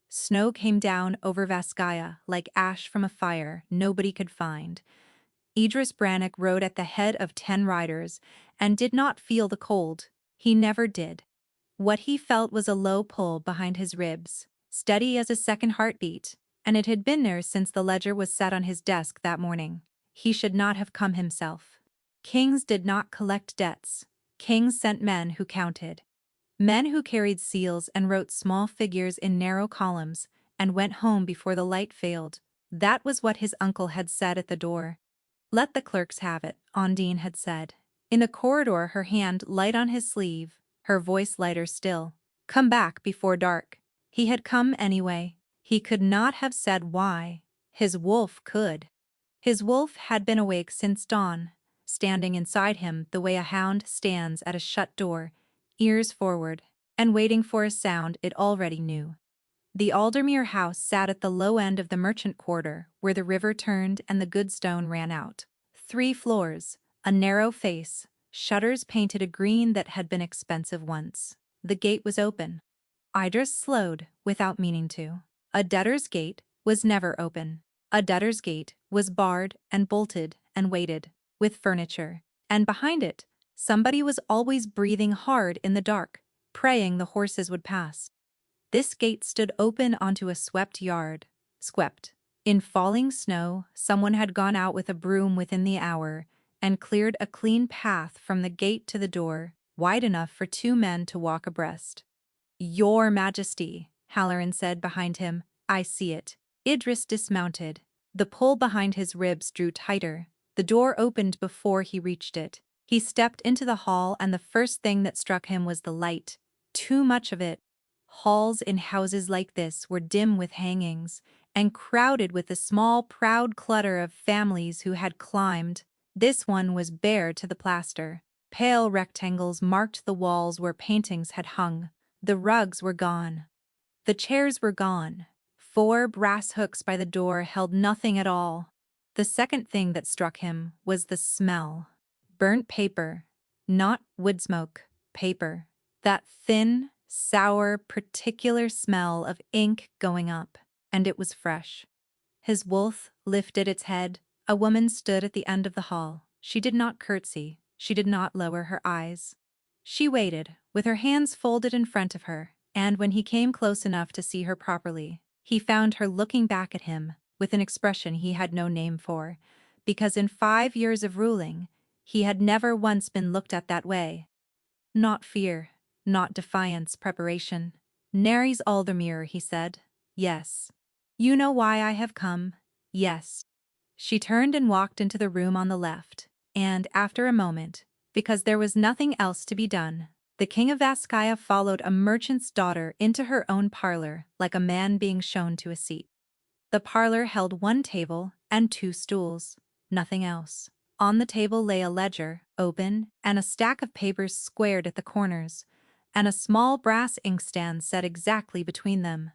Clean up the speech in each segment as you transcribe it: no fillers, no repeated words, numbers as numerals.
Snow came down over Vaskaya like ash from a fire nobody could find. Idris Brannock rode at the head of 10 riders and did not feel the cold. He never did. What he felt was a low pull behind his ribs, steady as a second heartbeat, and it had been there since the ledger was set on his desk that morning. He should not have come himself. Kings did not collect debts. Kings sent men who counted. Men who carried seals and wrote small figures in narrow columns and went home before the light failed. That was what his uncle had said at the door. "Let the clerks have it," Ondine had said. In the corridor, her hand light on his sleeve, her voice lighter still. "Come back before dark." He had come anyway. He could not have said why. His wolf could. His wolf had been awake since dawn, standing inside him the way a hound stands at a shut door, ears forward, and waiting for a sound it already knew. The Aldermere house sat at the low end of the merchant quarter, where the river turned and the good stone ran out. 3 floors, a narrow face, shutters painted a green that had been expensive once. The gate was open. Idris slowed, without meaning to. A debtor's gate was never open. A debtor's gate was barred and bolted and weighted, with furniture. And behind it, somebody was always breathing hard in the dark, praying the horses would pass. This gate stood open onto a swept yard. Swept. In falling snow, someone had gone out with a broom within the hour and cleared a clean path from the gate to the door, wide enough for 2 men to walk abreast. "Your Majesty," Halloran said behind him, "I see it." Idris dismounted. The pull behind his ribs drew tighter. The door opened before he reached it. He stepped into the hall, and the first thing that struck him was the light. Too much of it. Halls in houses like this were dim with hangings, and crowded with the small, proud clutter of families who had climbed. This one was bare to the plaster. Pale rectangles marked the walls where paintings had hung. The rugs were gone. The chairs were gone. 4 brass hooks by the door held nothing at all. The second thing that struck him was the smell. Burnt paper. Not wood smoke. Paper. That thin, sour, particular smell of ink going up, and it was fresh. His wolf lifted its head. A woman stood at the end of the hall. She did not curtsy. She did not lower her eyes. She waited, with her hands folded in front of her, and when he came close enough to see her properly, he found her looking back at him with an expression he had no name for, because in 5 years of ruling, he had never once been looked at that way. Not fear. Not defiance, preparation. "Nares Aldermere," he said. "Yes." "You know why I have come?" "Yes." She turned and walked into the room on the left, and, after a moment, because there was nothing else to be done, the King of Vaskaya followed a merchant's daughter into her own parlor like a man being shown to a seat. The parlor held 1 table and 2 stools, nothing else. On the table lay a ledger, open, and a stack of papers squared at the corners, and a small brass inkstand set exactly between them.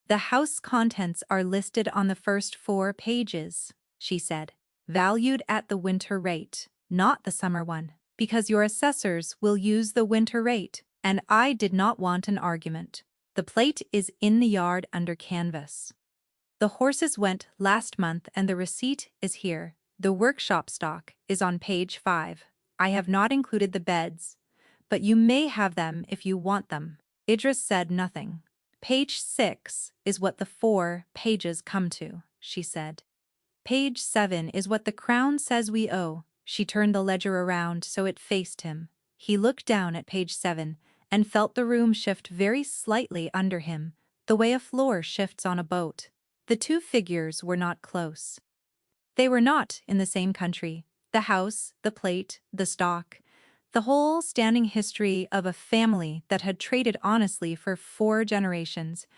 "The house contents are listed on the first 4 pages," she said. "Valued at the winter rate, not the summer one, because your assessors will use the winter rate, and I did not want an argument. The plate is in the yard under canvas. The horses went last month and the receipt is here. The workshop stock is on page 5. I have not included the beds, but you may have them if you want them." Idris said nothing. "Page 6 is what the 4 pages come to," she said. "Page 7 is what the Crown says we owe." She turned the ledger around so it faced him. He looked down at page 7 and felt the room shift very slightly under him, the way a floor shifts on a boat. The 2 figures were not close. They were not in the same country. The house, the plate, the stock, the whole standing history of a family that had traded honestly for 4 generations,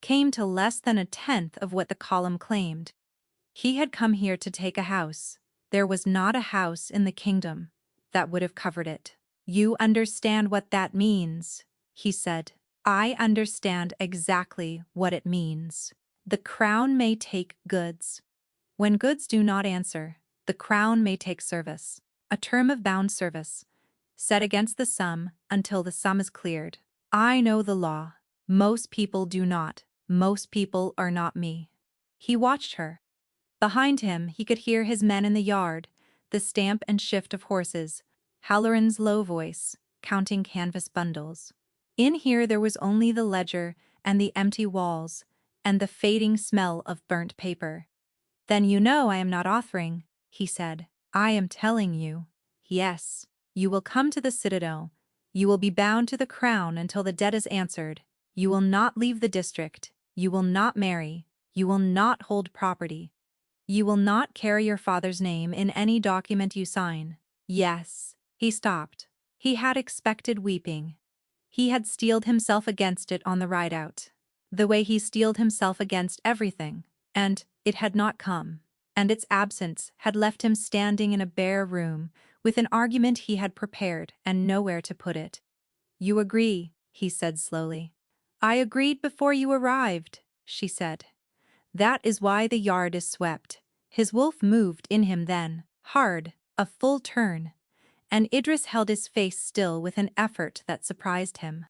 came to less than 1/10 of what the column claimed. He had come here to take a house. There was not a house in the kingdom that would have covered it. "You understand what that means," he said. "I understand exactly what it means. The Crown may take goods. When goods do not answer, the Crown may take service, a term of bound service, set against the sum until the sum is cleared. I know the law. Most people do not. Most people are not me. He watched her. Behind him, he could hear his men in the yard, the stamp and shift of horses, Halloran's low voice, counting canvas bundles. In here there was only the ledger and the empty walls, and the fading smell of burnt paper. "Then you know I am not offering," he said. "I am telling you. Yes, you will come to the Citadel. You will be bound to the crown until the debt is answered. You will not leave the district. You will not marry. You will not hold property. You will not carry your father's name in any document you sign." Yes. He stopped. He had expected weeping. He had steeled himself against it on the ride out. The way he steeled himself against everything. And it had not come. And its absence had left him standing in a bare room, with an argument he had prepared and nowhere to put it. "You agree," he said slowly. "I agreed before you arrived," she said. "That is why the yard is swept." His wolf moved in him then, hard, a full turn, and Idris held his face still with an effort that surprised him.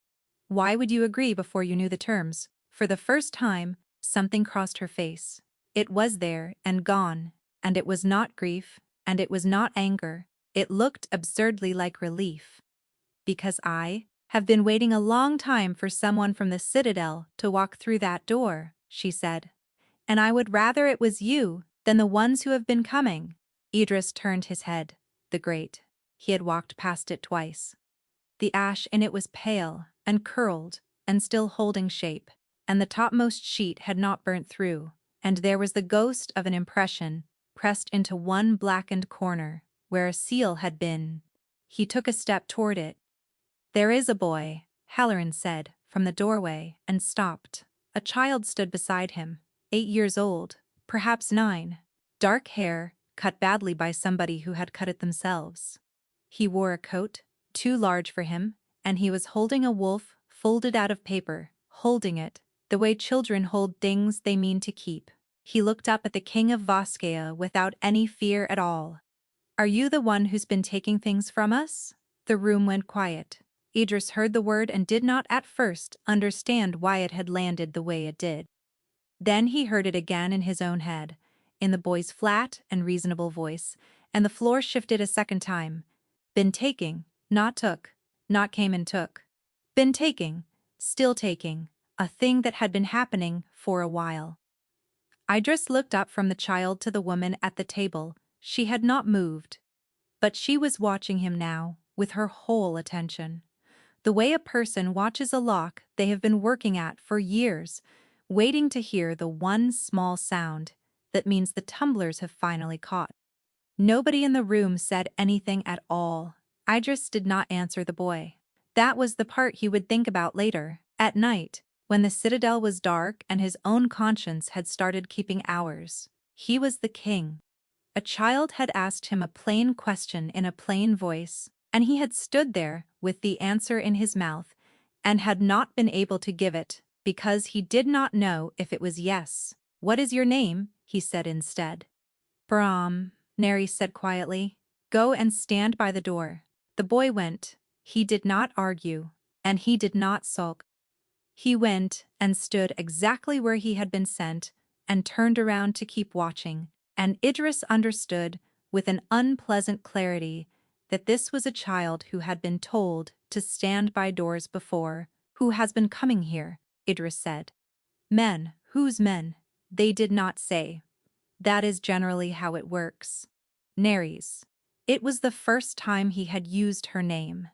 "Why would you agree before you knew the terms?" For the first time, something crossed her face. It was there and gone, and it was not grief, and it was not anger. It looked absurdly like relief. "Because I have been waiting a long time for someone from the Citadel to walk through that door," she said. "And I would rather it was you than the ones who have been coming." Idris turned his head. The grate. He had walked past it twice. The ash in it was pale and curled and still holding shape, and the topmost sheet had not burnt through, and there was the ghost of an impression pressed into one blackened corner where a seal had been. He took a step toward it. "There is a boy," Halloran said from the doorway, and stopped. A child stood beside him, 8 years old, perhaps 9. Dark hair, cut badly by somebody who had cut it themselves. He wore a coat, too large for him, and he was holding a wolf folded out of paper, holding it, the way children hold things they mean to keep. He looked up at the king of Voskea without any fear at all. "Are you the one who's been taking things from us?" The room went quiet. Idris heard the word and did not at first understand why it had landed the way it did. Then he heard it again in his own head, in the boy's flat and reasonable voice, and the floor shifted a second time. "Been taking, not took, not came and took. Been taking, still taking, a thing that had been happening for a while." Idris looked up from the child to the woman at the table. She had not moved. But she was watching him now, with her whole attention. The way a person watches a lock they have been working at for years, waiting to hear the one small sound that means the tumblers have finally caught. Nobody in the room said anything at all. Idris did not answer the boy. That was the part he would think about later, at night, when the citadel was dark and his own conscience had started keeping hours. He was the king. A child had asked him a plain question in a plain voice, and he had stood there with the answer in his mouth and had not been able to give it because he did not know if it was yes. "What is your name?" he said instead. "Bram," Neri said quietly. "Go and stand by the door." The boy went. He did not argue, and he did not sulk. He went and stood exactly where he had been sent and turned around to keep watching, and Idris understood with an unpleasant clarity that this was a child who had been told to stand by doors before. "Who has been coming here?" Idris said. "Men. Whose men?" They did not say. That is generally how it works. Neri's. It was the first time he had used her name.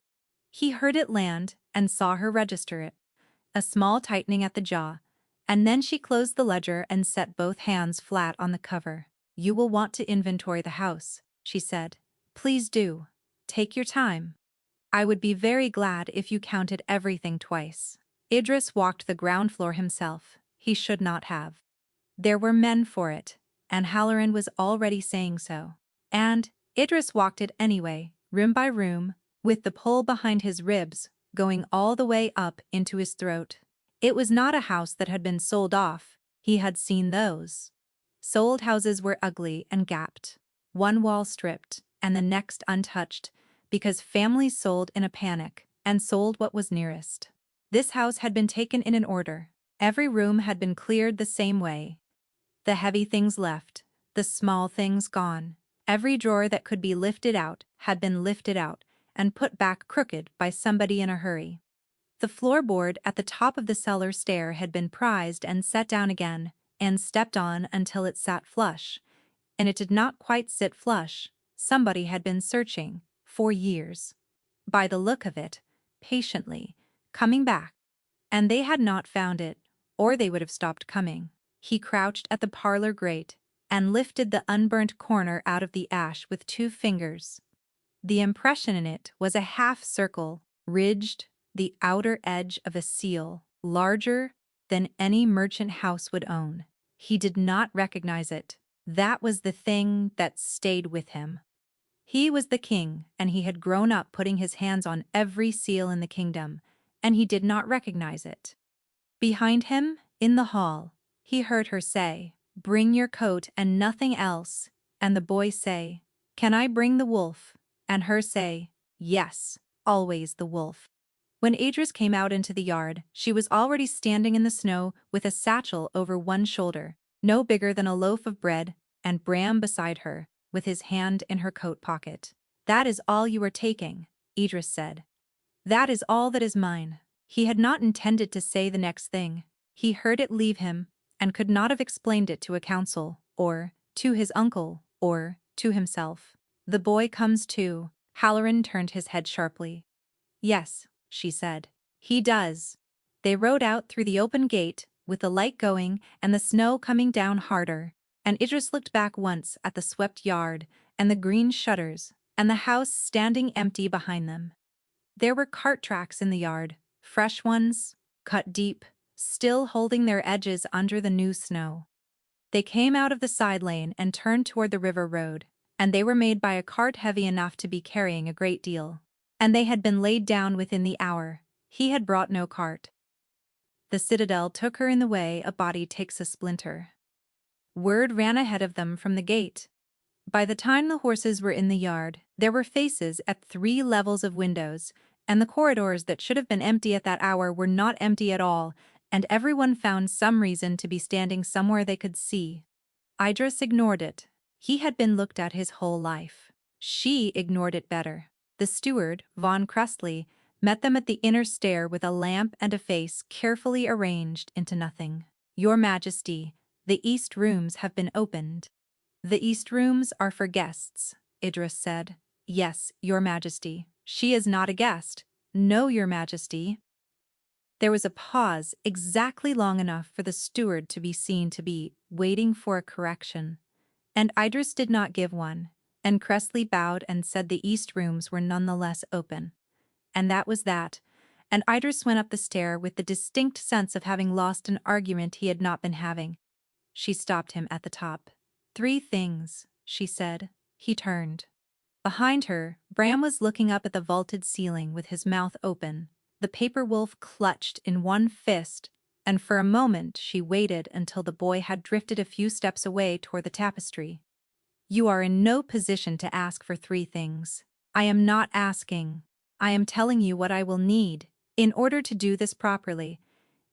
He heard it land and saw her register it. A small tightening at the jaw, and then she closed the ledger and set both hands flat on the cover. "You will want to inventory the house," she said. "Please do. Take your time. I would be very glad if you counted everything twice." Idris walked the ground floor himself. He should not have. There were men for it, and Halloran was already saying so. And Idris walked it anyway, room by room, with the pull behind his ribs going all the way up into his throat. It was not a house that had been sold off. He had seen those. Sold houses were ugly and gapped, one wall stripped and the next untouched, because families sold in a panic and sold what was nearest. This house had been taken in an order. Every room had been cleared the same way. The heavy things left, the small things gone. Every drawer that could be lifted out had been lifted out and put back crooked by somebody in a hurry. The floorboard at the top of the cellar stair had been prized and set down again, and stepped on until it sat flush. And it did not quite sit flush. Somebody had been searching, for years. By the look of it, patiently, coming back. And they had not found it, or they would have stopped coming. He crouched at the parlor grate and lifted the unburnt corner out of the ash with 2 fingers. The impression in it was a half-circle, ridged, the outer edge of a seal, larger than any merchant house would own. He did not recognize it. That was the thing that stayed with him. He was the king, and he had grown up putting his hands on every seal in the kingdom, and he did not recognize it. Behind him, in the hall, he heard her say, "Bring your coat and nothing else," and the boy say, "Can I bring the wolf?" and her say, "Yes, always the wolf." When Idris came out into the yard, she was already standing in the snow with a satchel over one shoulder, no bigger than a loaf of bread, and Bram beside her, with his hand in her coat pocket. "That is all you are taking," Idris said. "That is all that is mine." He had not intended to say the next thing. He heard it leave him, and could not have explained it to a council, or to his uncle, or to himself. "The boy comes too." Halloran turned his head sharply. "Yes," she said. "He does." They rode out through the open gate, with the light going and the snow coming down harder, and Idris looked back once at the swept yard, and the green shutters, and the house standing empty behind them. There were cart tracks in the yard, fresh ones, cut deep, still holding their edges under the new snow. They came out of the side lane and turned toward the river road, and they were made by a cart heavy enough to be carrying a great deal. And they had been laid down within the hour. He had brought no cart. The citadel took her in the way a body takes a splinter. Word ran ahead of them from the gate. By the time the horses were in the yard, there were faces at 3 levels of windows, and the corridors that should have been empty at that hour were not empty at all, and everyone found some reason to be standing somewhere they could see. Idris ignored it. He had been looked at his whole life. She ignored it better. The steward, Von Cressley, met them at the inner stair with a lamp and a face carefully arranged into nothing. "Your Majesty, the east rooms have been opened." "The east rooms are for guests," Idris said. "Yes, Your Majesty. She is not a guest." "No, Your Majesty." There was a pause exactly long enough for the steward to be seen to be waiting for a correction, and Idris did not give one, and Cressley bowed and said the east rooms were nonetheless open. And that was that, and Idris went up the stair with the distinct sense of having lost an argument he had not been having. She stopped him at the top. "3 things," she said. He turned. Behind her, Bram was looking up at the vaulted ceiling with his mouth open, the paper wolf clutched in one fist, and for a moment she waited until the boy had drifted a few steps away toward the tapestry. "You are in no position to ask for 3 things. I am not asking. I am telling you what I will need in order to do this properly,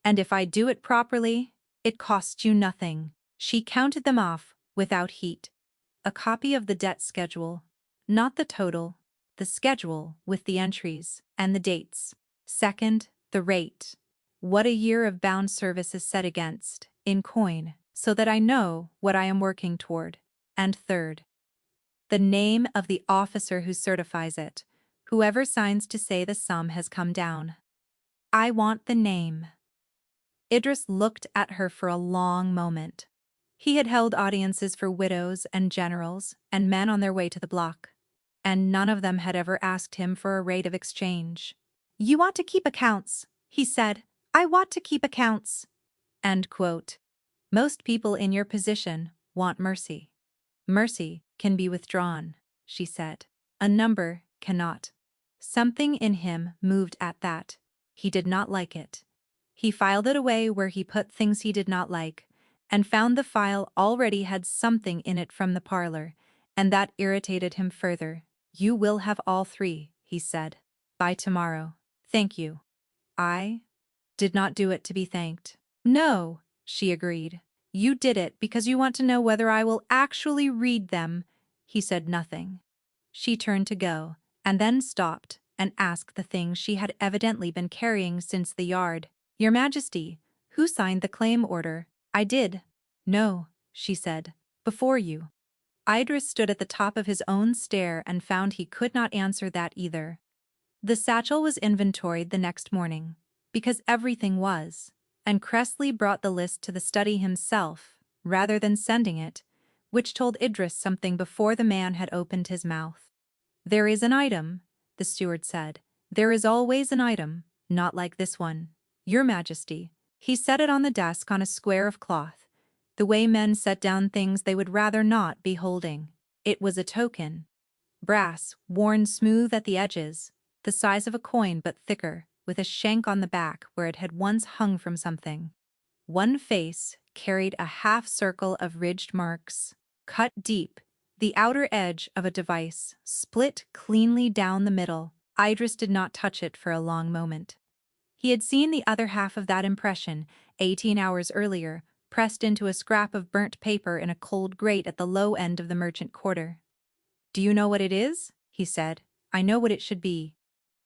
and if I do it properly, it costs you nothing." She counted them off without heat. A copy of the debt schedule, not the total, the schedule with the entries and the dates. Second, the rate. What a year of bound service is set against, in coin, so that I know what I am working toward. And third, the name of the officer who certifies it, whoever signs to say the sum has come down. I want the name. Idris looked at her for a long moment. He had held audiences for widows and generals and men on their way to the block, and none of them had ever asked him for a rate of exchange. "You want to keep accounts," he said. "I want to keep accounts." End quote. "Most people in your position want mercy. Mercy can be withdrawn," she said. "A number cannot." Something in him moved at that. He did not like it. He filed it away where he put things he did not like, and found the file already had something in it from the parlor, and that irritated him further. "You will have all 3, he said. "By tomorrow." "Thank you." "I did not do it to be thanked." No, she agreed. You did it because you want to know whether I will actually read them. He said nothing. She turned to go, and then stopped and asked the thing she had evidently been carrying since the yard. Your Majesty, who signed the claim order? I did. No, she said. Before you. Idris stood at the top of his own stair and found he could not answer that either. The satchel was inventoried the next morning, because everything was, and Cressley brought the list to the study himself, rather than sending it, which told Idris something before the man had opened his mouth. There is an item, the steward said. There is always an item, not like this one. Your Majesty. He set it on the desk on a square of cloth, the way men set down things they would rather not be holding. It was a token. Brass, worn smooth at the edges, the size of a coin but thicker, with a shank on the back where it had once hung from something. One face carried a half-circle of ridged marks, cut deep, the outer edge of a device, split cleanly down the middle. Idris did not touch it for a long moment. He had seen the other half of that impression, 18 hours earlier, pressed into a scrap of burnt paper in a cold grate at the low end of the merchant quarter. Do you know what it is? He said. I know what it should be.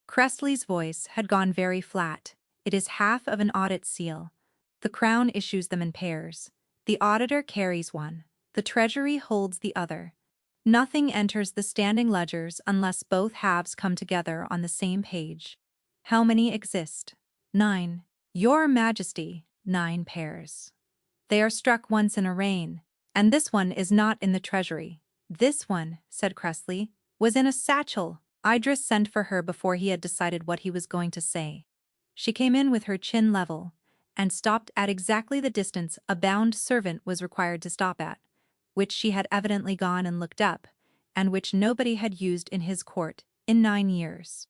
Cressley's voice had gone very flat. It is half of an audit seal. The Crown issues them in pairs. The auditor carries one. The Treasury holds the other. Nothing enters the standing ledgers unless both halves come together on the same page. How many exist? 9. Your Majesty, 9 pairs. They are struck once in a reign, and this one is not in the Treasury. This one, said Cressley, was in a satchel. Idris sent for her before he had decided what he was going to say. She came in with her chin level, and stopped at exactly the distance a bound servant was required to stop at, which she had evidently gone and looked up, and which nobody had used in his court in 9 years.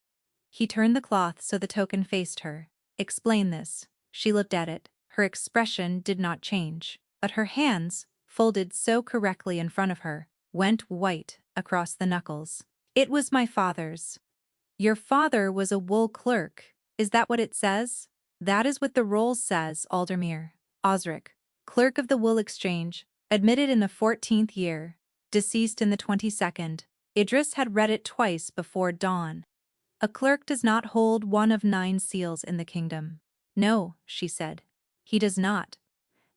He turned the cloth so the token faced her. Explain this. She looked at it. Her expression did not change, but her hands, folded so correctly in front of her, went white across the knuckles. It was my father's. Your father was a wool clerk. Is that what it says? That is what the roll says, Aldermere. Osric, clerk of the wool exchange, admitted in the 14th year, deceased in the 22nd. Idris had read it twice before dawn. A clerk does not hold one of 9 seals in the kingdom. No, she said. He does not.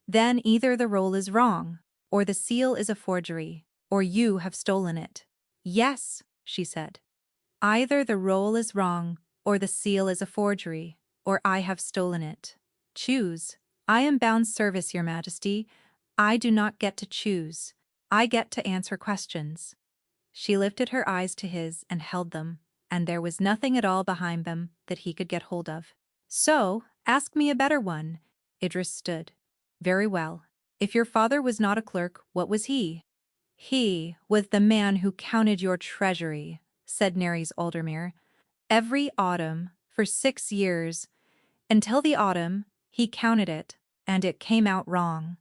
Then either the roll is wrong, or the seal is a forgery, or you have stolen it. Yes, she said. Either the roll is wrong, or the seal is a forgery, or I have stolen it. Choose. I am bound service, Your Majesty. I do not get to choose. I get to answer questions. She lifted her eyes to his and held them, and there was nothing at all behind them that he could get hold of. So, ask me a better one. Idris stood. Very well. If your father was not a clerk, what was he? He was the man who counted your treasury, said Nerys Aldermere. Every autumn, for 6 years, until the autumn, he counted it, and it came out wrong.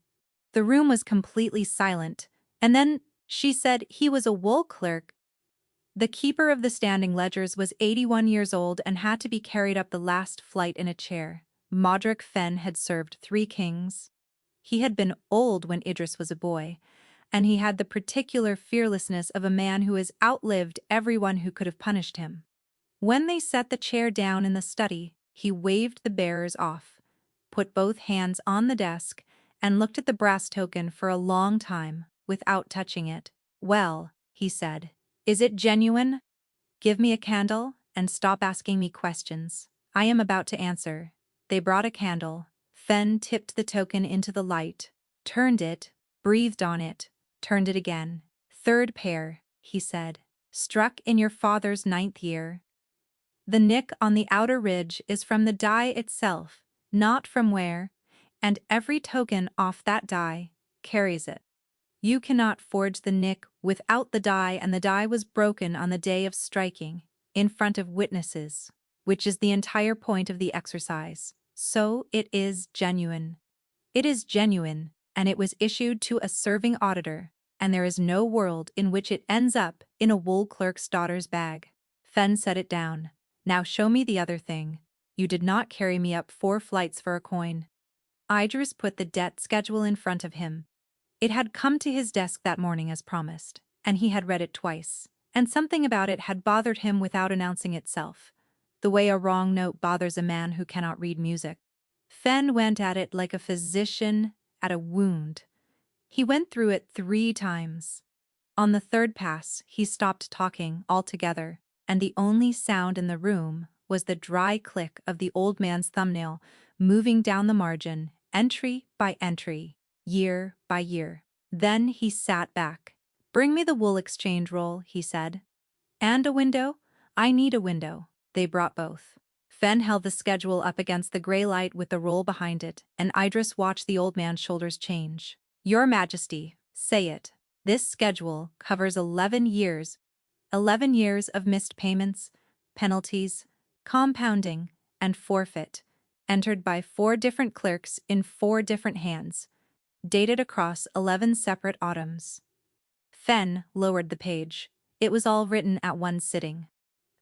The room was completely silent, and then she said he was a wool clerk. The keeper of the standing ledgers was 81 years old and had to be carried up the last flight in a chair. Modric Fenn had served 3 kings. He had been old when Idris was a boy, and he had the particular fearlessness of a man who has outlived everyone who could have punished him. When they set the chair down in the study, he waved the bearers off, put both hands on the desk, and looked at the brass token for a long time without touching it. Well, he said, is it genuine? Give me a candle and stop asking me questions. I am about to answer. They brought a candle. Fenn tipped the token into the light, turned it, breathed on it, turned it again. 3rd pair, he said. Struck in your father's 9th year. The nick on the outer ridge is from the die itself, not from where, and every token off that die carries it. You cannot forge the nick without the die, and the die was broken on the day of striking, in front of witnesses, which is the entire point of the exercise. So it is genuine. It is genuine, and it was issued to a serving auditor, and there is no world in which it ends up in a wool clerk's daughter's bag. Fenn set it down. Now show me the other thing. You did not carry me up 4 flights for a coin. Idris put the debt schedule in front of him. It had come to his desk that morning as promised, and he had read it twice, and something about it had bothered him without announcing itself, the way a wrong note bothers a man who cannot read music. Fen went at it like a physician at a wound. He went through it 3 times. On the third pass, he stopped talking altogether, and the only sound in the room was the dry click of the old man's thumbnail moving down the margin, entry by entry, year by year. Then he sat back. "Bring me the wool exchange roll," he said. "And a window? I need a window." They brought both. Fen held the schedule up against the gray light with the roll behind it, and Idris watched the old man's shoulders change. "Your Majesty, say it. This schedule covers 11 years. 11 years of missed payments, penalties, compounding, and forfeit, entered by 4 different clerks in 4 different hands, dated across 11 separate autumns." Fen lowered the page. It was all written at one sitting.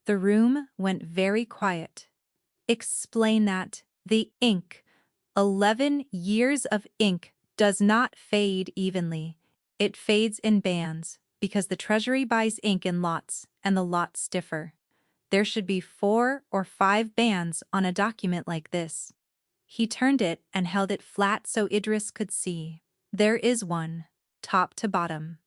The room went very quiet. "Explain that. The ink. 11 years of ink does not fade evenly. It fades in bands, because the Treasury buys ink in lots, and the lots differ. There should be 4 or 5 bands on a document like this." He turned it and held it flat so Idris could see. "There is one, top to bottom.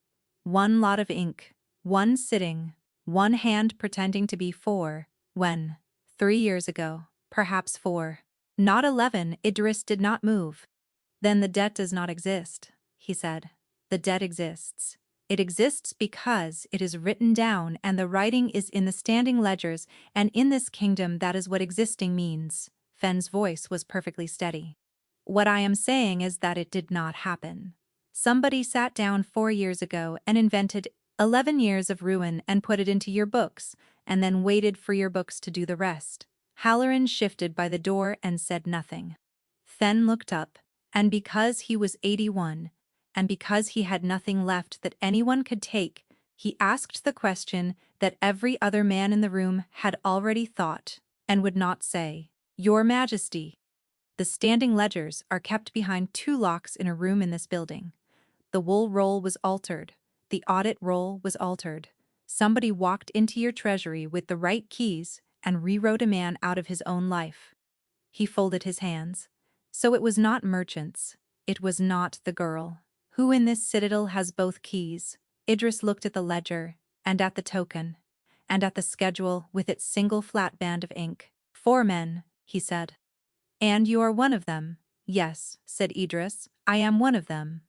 1 lot of ink, 1 sitting, 1 hand pretending to be 4, when, 3 years ago, perhaps 4. Not 11." Idris did not move. "Then the debt does not exist," he said. "The debt exists. It exists because it is written down and the writing is in the standing ledgers, and in this kingdom that is what existing means." Fen's voice was perfectly steady. "What I am saying is that it did not happen. Somebody sat down 4 years ago and invented 11 years of ruin and put it into your books, and then waited for your books to do the rest." Halloran shifted by the door and said nothing. Fen looked up, and because he was 81, and because he had nothing left that anyone could take, he asked the question that every other man in the room had already thought, and would not say. "Your Majesty, the standing ledgers are kept behind 2 locks in a room in this building. The wool roll was altered. The audit roll was altered. Somebody walked into your treasury with the right keys and rewrote a man out of his own life." He folded his hands. "So it was not merchants. It was not the girl. Who in this citadel has both keys?" Idris looked at the ledger, and at the token, and at the schedule with its single flat band of ink. "4 men," he said. "And you are one of them?" "Yes," said Idris, "I am one of them."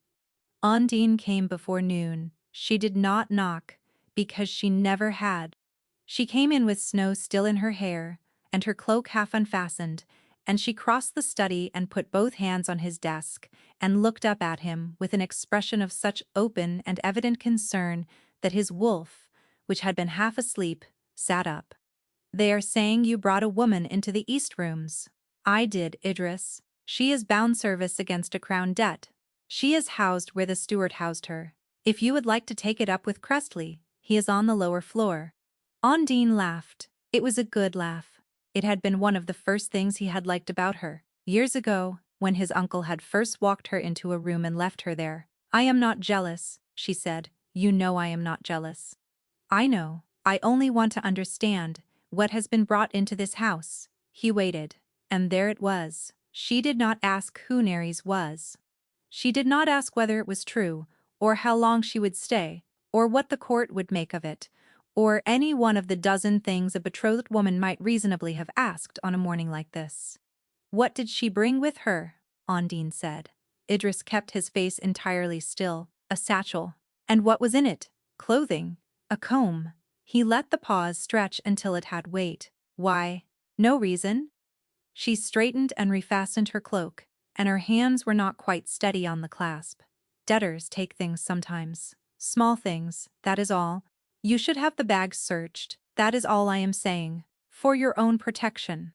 Undine came before noon. She did not knock, because she never had. She came in with snow still in her hair, and her cloak half unfastened, and she crossed the study and put both hands on his desk, and looked up at him with an expression of such open and evident concern that his wolf, which had been half asleep, sat up. "They are saying you brought a woman into the East Rooms." "I did, Idris. She is bound service against a crown debt. She is housed where the steward housed her. If you would like to take it up with Crestley, he is on the lower floor." Undine laughed. It was a good laugh. It had been one of the first things he had liked about her. Years ago, when his uncle had first walked her into a room and left her there. "I am not jealous," she said. "You know I am not jealous." "I know. I only want to understand what has been brought into this house." He waited, and there it was. She did not ask who Neres was. She did not ask whether it was true, or how long she would stay, or what the court would make of it, or any one of the dozen things a betrothed woman might reasonably have asked on a morning like this. "What did she bring with her?" Undine said. Idris kept his face entirely still. "A satchel." "And what was in it?" "Clothing. A comb." He let the pause stretch until it had weight. "Why? No reason." She straightened and refastened her cloak, and her hands were not quite steady on the clasp. "Debtors take things sometimes. Small things, that is all. You should have the bags searched, that is all I am saying, for your own protection."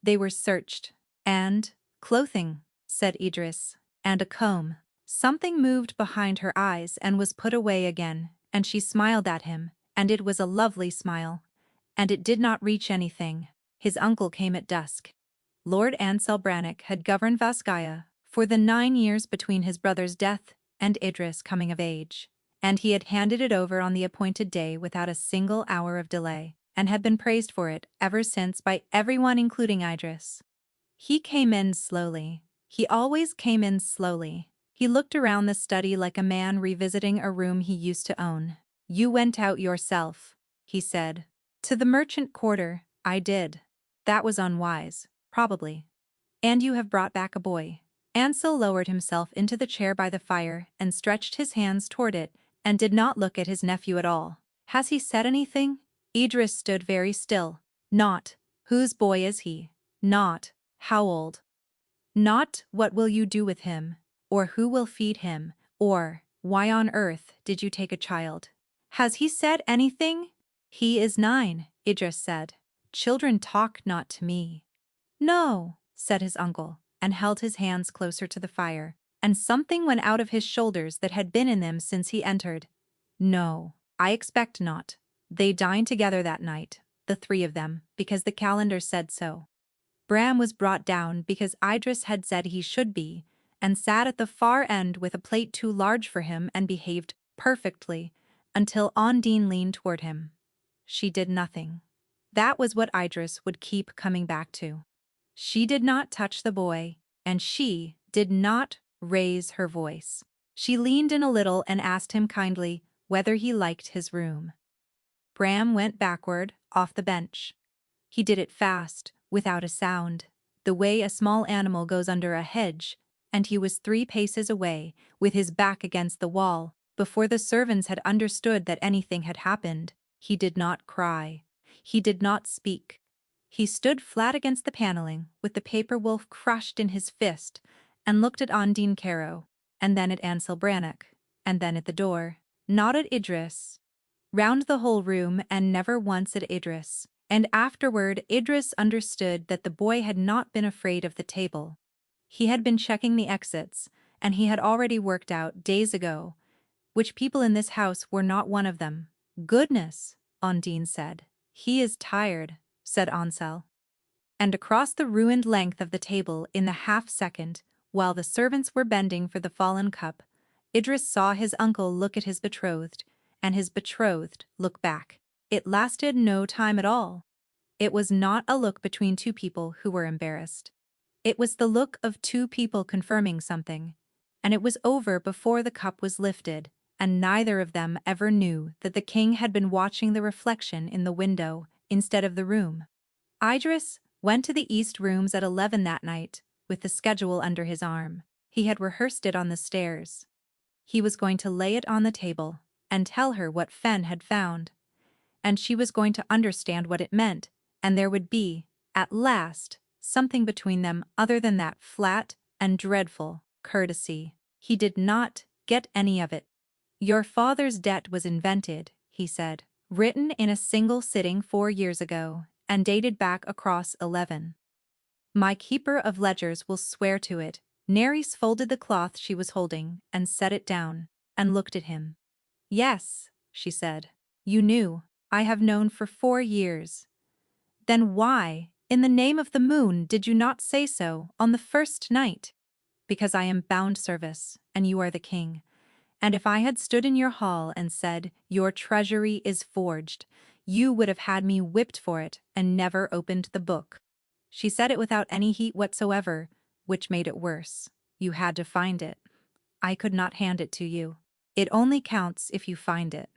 They were searched. "And clothing," said Idris, "and a comb." Something moved behind her eyes and was put away again, and she smiled at him, and it was a lovely smile. And it did not reach anything. His uncle came at dusk. Lord Ansel Brannock had governed Vascaia for the 9 years between his brother's death and Idris coming of age, and he had handed it over on the appointed day without a single hour of delay, and had been praised for it ever since by everyone including Idris. He came in slowly. He always came in slowly. He looked around the study like a man revisiting a room he used to own. "You went out yourself," he said. "To the merchant quarter, I did. That was unwise, probably. And you have brought back a boy." Ansel lowered himself into the chair by the fire and stretched his hands toward it and did not look at his nephew at all. "Has he said anything?" Idris stood very still. Not, "Whose boy is he?" Not, "How old?" Not, "What will you do with him?" Or "Who will feed him?" Or, "Why on earth did you take a child?" "Has he said anything?" "He is 9, Idris said. "Children talk not to me." "No," said his uncle, and held his hands closer to the fire, and something went out of his shoulders that had been in them since he entered. "No, I expect not. They dined together that night, the 3 of them, because the calendar said so. Bram was brought down because Idris had said he should be, and sat at the far end with a plate too large for him and behaved perfectly, until Ondine leaned toward him. She did nothing. That was what Idris would keep coming back to. She did not touch the boy, and she did not raise her voice. She leaned in a little and asked him kindly whether he liked his room. Bram went backward, off the bench. He did it fast, without a sound, the way a small animal goes under a hedge, and he was 3 paces away, with his back against the wall, before the servants had understood that anything had happened. He did not cry. He did not speak. He stood flat against the paneling, with the paper wolf crushed in his fist, and looked at Ondine Caro, and then at Ansel Brannock, and then at the door, not at Idris, round the whole room, and never once at Idris. And afterward Idris understood that the boy had not been afraid of the table. He had been checking the exits, and he had already worked out, days ago, which people in this house were not one of them. "Goodness," Ondine said. "He is tired," said Ansel. And across the ruined length of the table in the half-second, while the servants were bending for the fallen cup, Idris saw his uncle look at his betrothed, and his betrothed look back. It lasted no time at all. It was not a look between 2 people who were embarrassed. It was the look of 2 people confirming something, and it was over before the cup was lifted, and neither of them ever knew that the king had been watching the reflection in the window instead of the room. Idris went to the east rooms at 11 that night, with the schedule under his arm. He had rehearsed it on the stairs. He was going to lay it on the table and tell her what Fen had found, and she was going to understand what it meant, and there would be, at last, something between them other than that flat and dreadful courtesy. He did not get any of it. "Your father's debt was invented," he said, "written in a single sitting 4 years ago, and dated back across 11. My keeper of ledgers will swear to it." Nerys folded the cloth she was holding and set it down, and looked at him. "Yes," she said. "You knew. I have known for 4 years. Then why, in the name of the moon, did you not say so on the first night?" "Because I am bound service, and you are the king. And if I had stood in your hall and said, 'Your treasury is forged,' you would have had me whipped for it and never opened the book." She said it without any heat whatsoever, which made it worse. "You had to find it. I could not hand it to you. It only counts if you find it."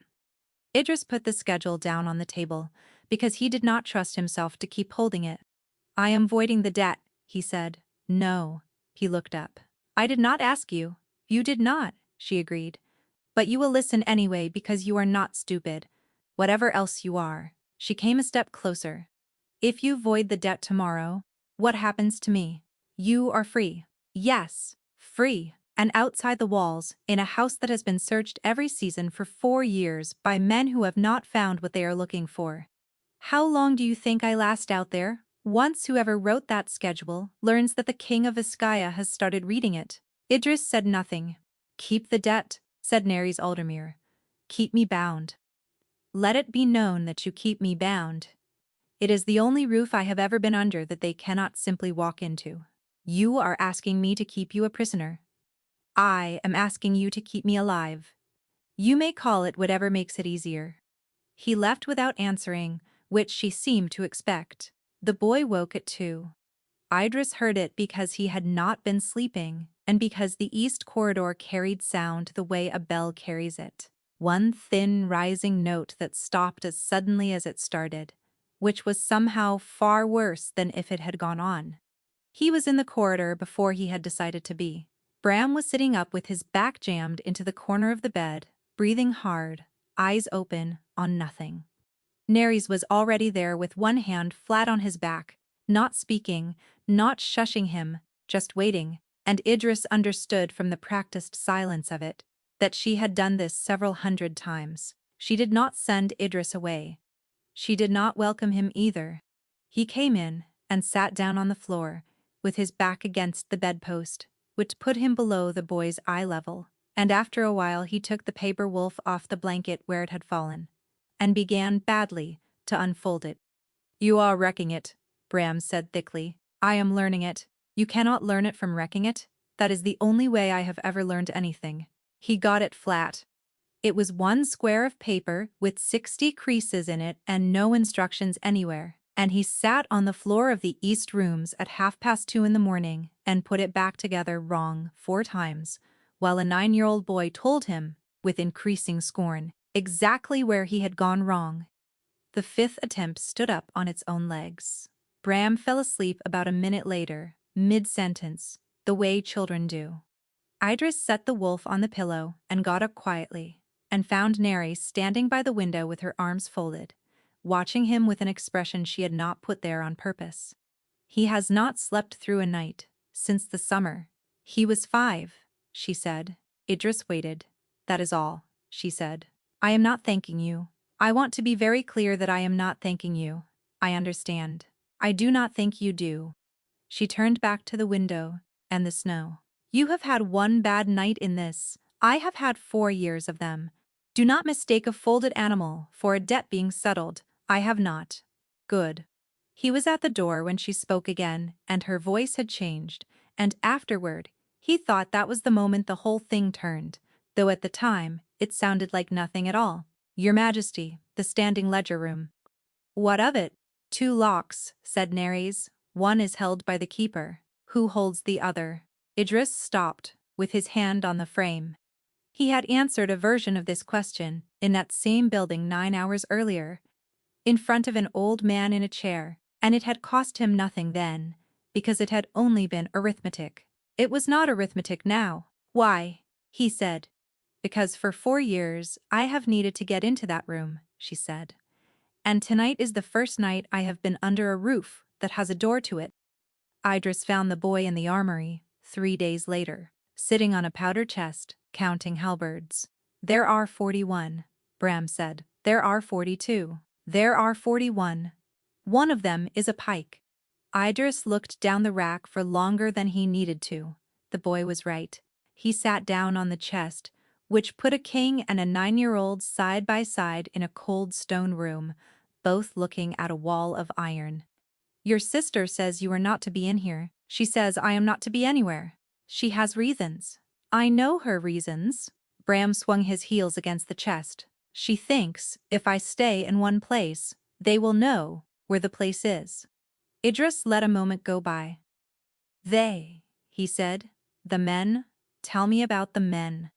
Idris put the schedule down on the table, because he did not trust himself to keep holding it. "I am voiding the debt," he said. "No." He looked up. "I did not ask you." "You did not," she agreed. "But you will listen anyway because you are not stupid, whatever else you are." She came a step closer. "If you void the debt tomorrow, what happens to me? You are free." "Yes, free. And outside the walls, in a house that has been searched every season for 4 years by men who have not found what they are looking for. How long do you think I last out there? Once whoever wrote that schedule learns that the king of Vizcaya has started reading it." Idris said nothing. "Keep the debt," said Nerys Aldermere. "Keep me bound. Let it be known that you keep me bound. It is the only roof I have ever been under that they cannot simply walk into." You are asking me to keep you a prisoner. I am asking you to keep me alive. You may call it whatever makes it easier." He left without answering, which she seemed to expect. The boy woke at 2. Idris heard it because he had not been sleeping, and because the east corridor carried sound the way a bell carries it. One thin, rising note that stopped as suddenly as it started, which was somehow far worse than if it had gone on. He was in the corridor before he had decided to be. Bram was sitting up with his back jammed into the corner of the bed, breathing hard, eyes open, on nothing. Nerys was already there with one hand flat on his back, not speaking, not shushing him, just waiting, and Idris understood from the practiced silence of it that she had done this several hundred times. She did not send Idris away. She did not welcome him either. He came in and sat down on the floor, with his back against the bedpost, which put him below the boy's eye level, and after a while he took the paper wolf off the blanket where it had fallen, and began badly to unfold it. "You are wrecking it," Bram said thickly. "I am learning it. You cannot learn it from wrecking it. That is the only way I have ever learned anything." He got it flat. It was one square of paper with 60 creases in it and no instructions anywhere, and he sat on the floor of the east rooms at 2:30 in the morning and put it back together wrong 4 times, while a 9-year-old boy told him, with increasing scorn, exactly where he had gone wrong. The 5th attempt stood up on its own legs. Bram fell asleep about a minute later, mid-sentence, the way children do. Idris set the wolf on the pillow and got up quietly, and found Nerys standing by the window with her arms folded, watching him with an expression she had not put there on purpose. "He has not slept through a night since the summer. He was 5, she said. Idris waited. "That is all," she said. "I am not thanking you. I want to be very clear that I am not thanking you. I understand. I do not think you do." She turned back to the window and the snow. "You have had one bad night in this. I have had 4 years of them. Do not mistake a folded animal for a debt being settled. I have not." "Good." He was at the door when she spoke again, and her voice had changed, and afterward, he thought that was the moment the whole thing turned, though at the time, it sounded like nothing at all. "Your Majesty, the standing ledger room." "What of it?" "2 locks," said Nerys. "One is held by the keeper." "Who holds the other?" Idris stopped, with his hand on the frame. He had answered a version of this question in that same building 9 hours earlier, in front of an old man in a chair, and it had cost him nothing then, because it had only been arithmetic. It was not arithmetic now. "Why?" he said. "Because for 4 years I have needed to get into that room," she said. "And tonight is the first night I have been under a roof that has a door to it." Idris found the boy in the armory, 3 days later, sitting on a powder chest, counting halberds. "There are 41, Bram said. "There are 42. There are 41. One of them is a pike." Idris looked down the rack for longer than he needed to. The boy was right. He sat down on the chest, which put a king and a 9-year-old side by side in a cold stone room, both looking at a wall of iron. "Your sister says you are not to be in here. She says I am not to be anywhere. She has reasons." "I know her reasons." Bram swung his heels against the chest. "She thinks, if I stay in one place, they will know where the place is." Idris let a moment go by. "They," he said. "The men? Tell me about the men."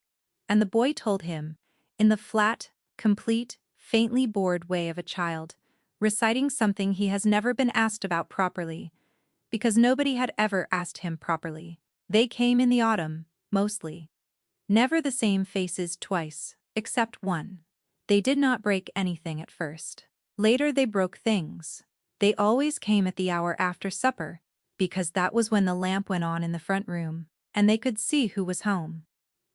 And the boy told him, in the flat, complete, faintly bored way of a child, reciting something he has never been asked about properly, because nobody had ever asked him properly. "They came in the autumn, mostly. Never the same faces twice, except one. They did not break anything at first. Later they broke things. They always came at the hour after supper, because that was when the lamp went on in the front room, and they could see who was home."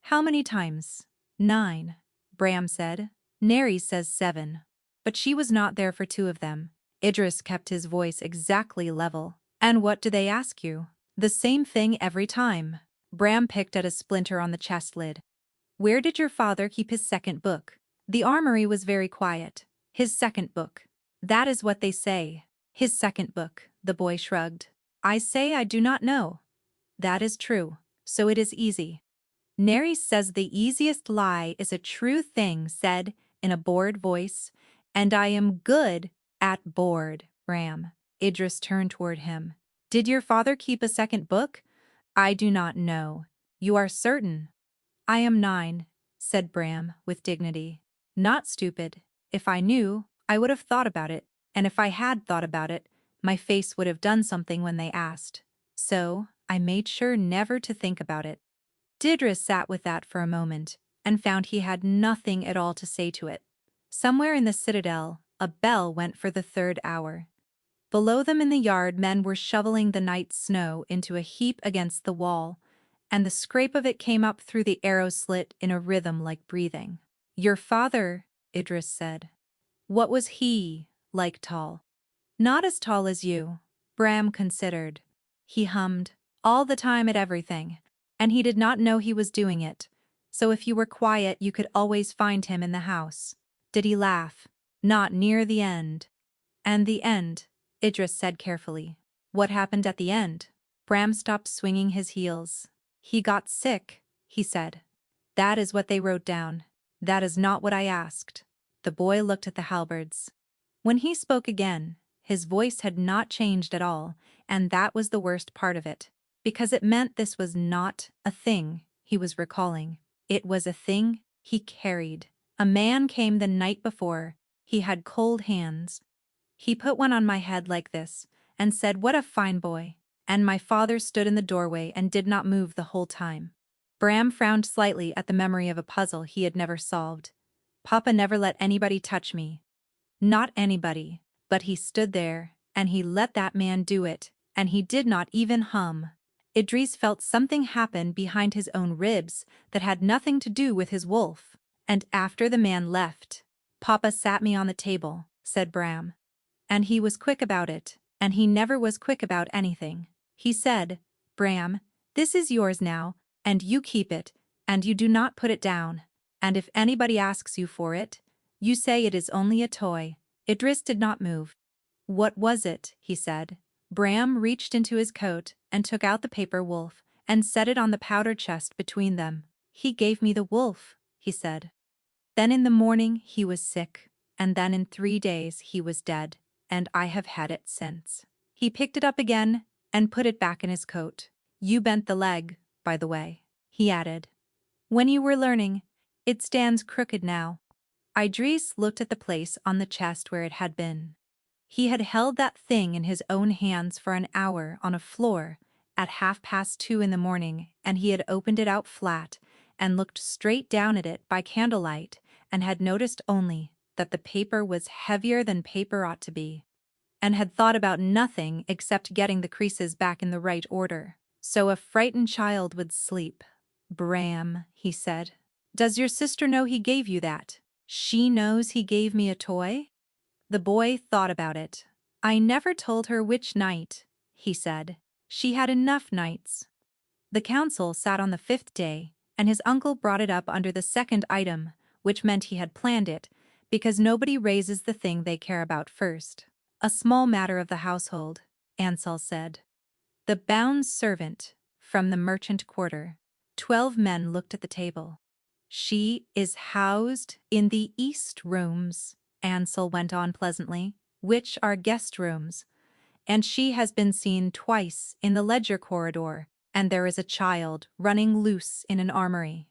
"How many times?" 9, Bram said. "Nerys says 7. But she was not there for 2 of them." Idris kept his voice exactly level. "And what do they ask you?" "The same thing every time." Bram picked at a splinter on the chest lid. "Where did your father keep his second book?" "The armory was very quiet." "His second book." "That is what they say." "His second book," the boy shrugged. "I say I do not know." That is true, so it is easy. Neri says the easiest lie is a true thing said in a bored voice, and I am good at bored, Ram. Idris turned toward him. Did your father keep a second book? I do not know. You are certain? I am 9, said Bram with dignity. Not stupid. If I knew, I would have thought about it, and if I had thought about it, my face would have done something when they asked. So, I made sure never to think about it. Idris sat with that for a moment, and found he had nothing at all to say to it. Somewhere in the citadel, a bell went for the 3rd hour. Below them in the yard, men were shoveling the night's snow into a heap against the wall, and the scrape of it came up through the arrow slit in a rhythm like breathing. Your father, Idris said. What was he like tall? Not as tall as you, Bram considered. He hummed, all the time at everything, and he did not know he was doing it, so if you were quiet you could always find him in the house. Did he laugh? Not near the end. And the end, Idris said carefully. What happened at the end? Bram stopped swinging his heels. He got sick, he said. That is what they wrote down. That is not what I asked. The boy looked at the halberds. When he spoke again, his voice had not changed at all, and that was the worst part of it, because it meant this was not a thing he was recalling. It was a thing he carried. A man came the night before. He had cold hands. He put one on my head like this, and said, "What a fine boy." And my father stood in the doorway and did not move the whole time. Bram frowned slightly at the memory of a puzzle he had never solved. Papa never let anybody touch me. Not anybody, but he stood there, and he let that man do it, and he did not even hum. Idris felt something happen behind his own ribs that had nothing to do with his wolf. And after the man left, Papa sat me on the table, said Bram. And he was quick about it, and he never was quick about anything. He said, Bram, this is yours now, and you keep it, and you do not put it down. And if anybody asks you for it, you say it is only a toy. Idris did not move. What was it? He said. Bram reached into his coat and took out the paper wolf and set it on the powder chest between them. He gave me the wolf, he said. Then in the morning he was sick, and then in 3 days he was dead, and I have had it since. He picked it up again and put it back in his coat. You bent the leg, by the way, he added. When you were learning, it stands crooked now. Idris looked at the place on the chest where it had been. He had held that thing in his own hands for an hour on a floor at 2:30 in the morning, and he had opened it out flat and looked straight down at it by candlelight and had noticed only that the paper was heavier than paper ought to be, and had thought about nothing except getting the creases back in the right order, so a frightened child would sleep. Bram, he said, does your sister know he gave you that? She knows he gave me a toy? The boy thought about it. I never told her which night, he said. She had enough nights. The council sat on the 5th day, and his uncle brought it up under the 2nd item, which meant he had planned it, because nobody raises the thing they care about first. A small matter of the household, Ansel said. The bound servant, from the merchant quarter. 12 men looked at the table. She is housed in the east rooms, Ansel went on pleasantly, which are guest rooms, and she has been seen twice in the ledger corridor, and there is a child running loose in an armory.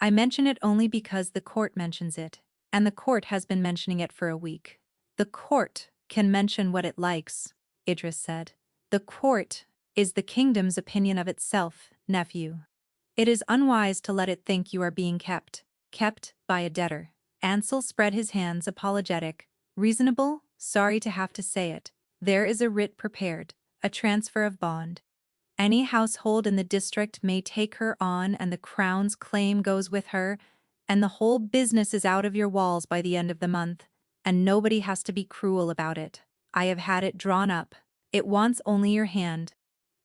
I mention it only because the court mentions it, and the court has been mentioning it for a week. The court can mention what it likes, Idris said. The court is the kingdom's opinion of itself, nephew. It is unwise to let it think you are being kept by a debtor. Ansel spread his hands, apologetic. Reasonable, sorry to have to say it. There is a writ prepared, a transfer of bond. Any household in the district may take her on, and the crown's claim goes with her, and the whole business is out of your walls by the end of the month, and nobody has to be cruel about it. I have had it drawn up. It wants only your hand.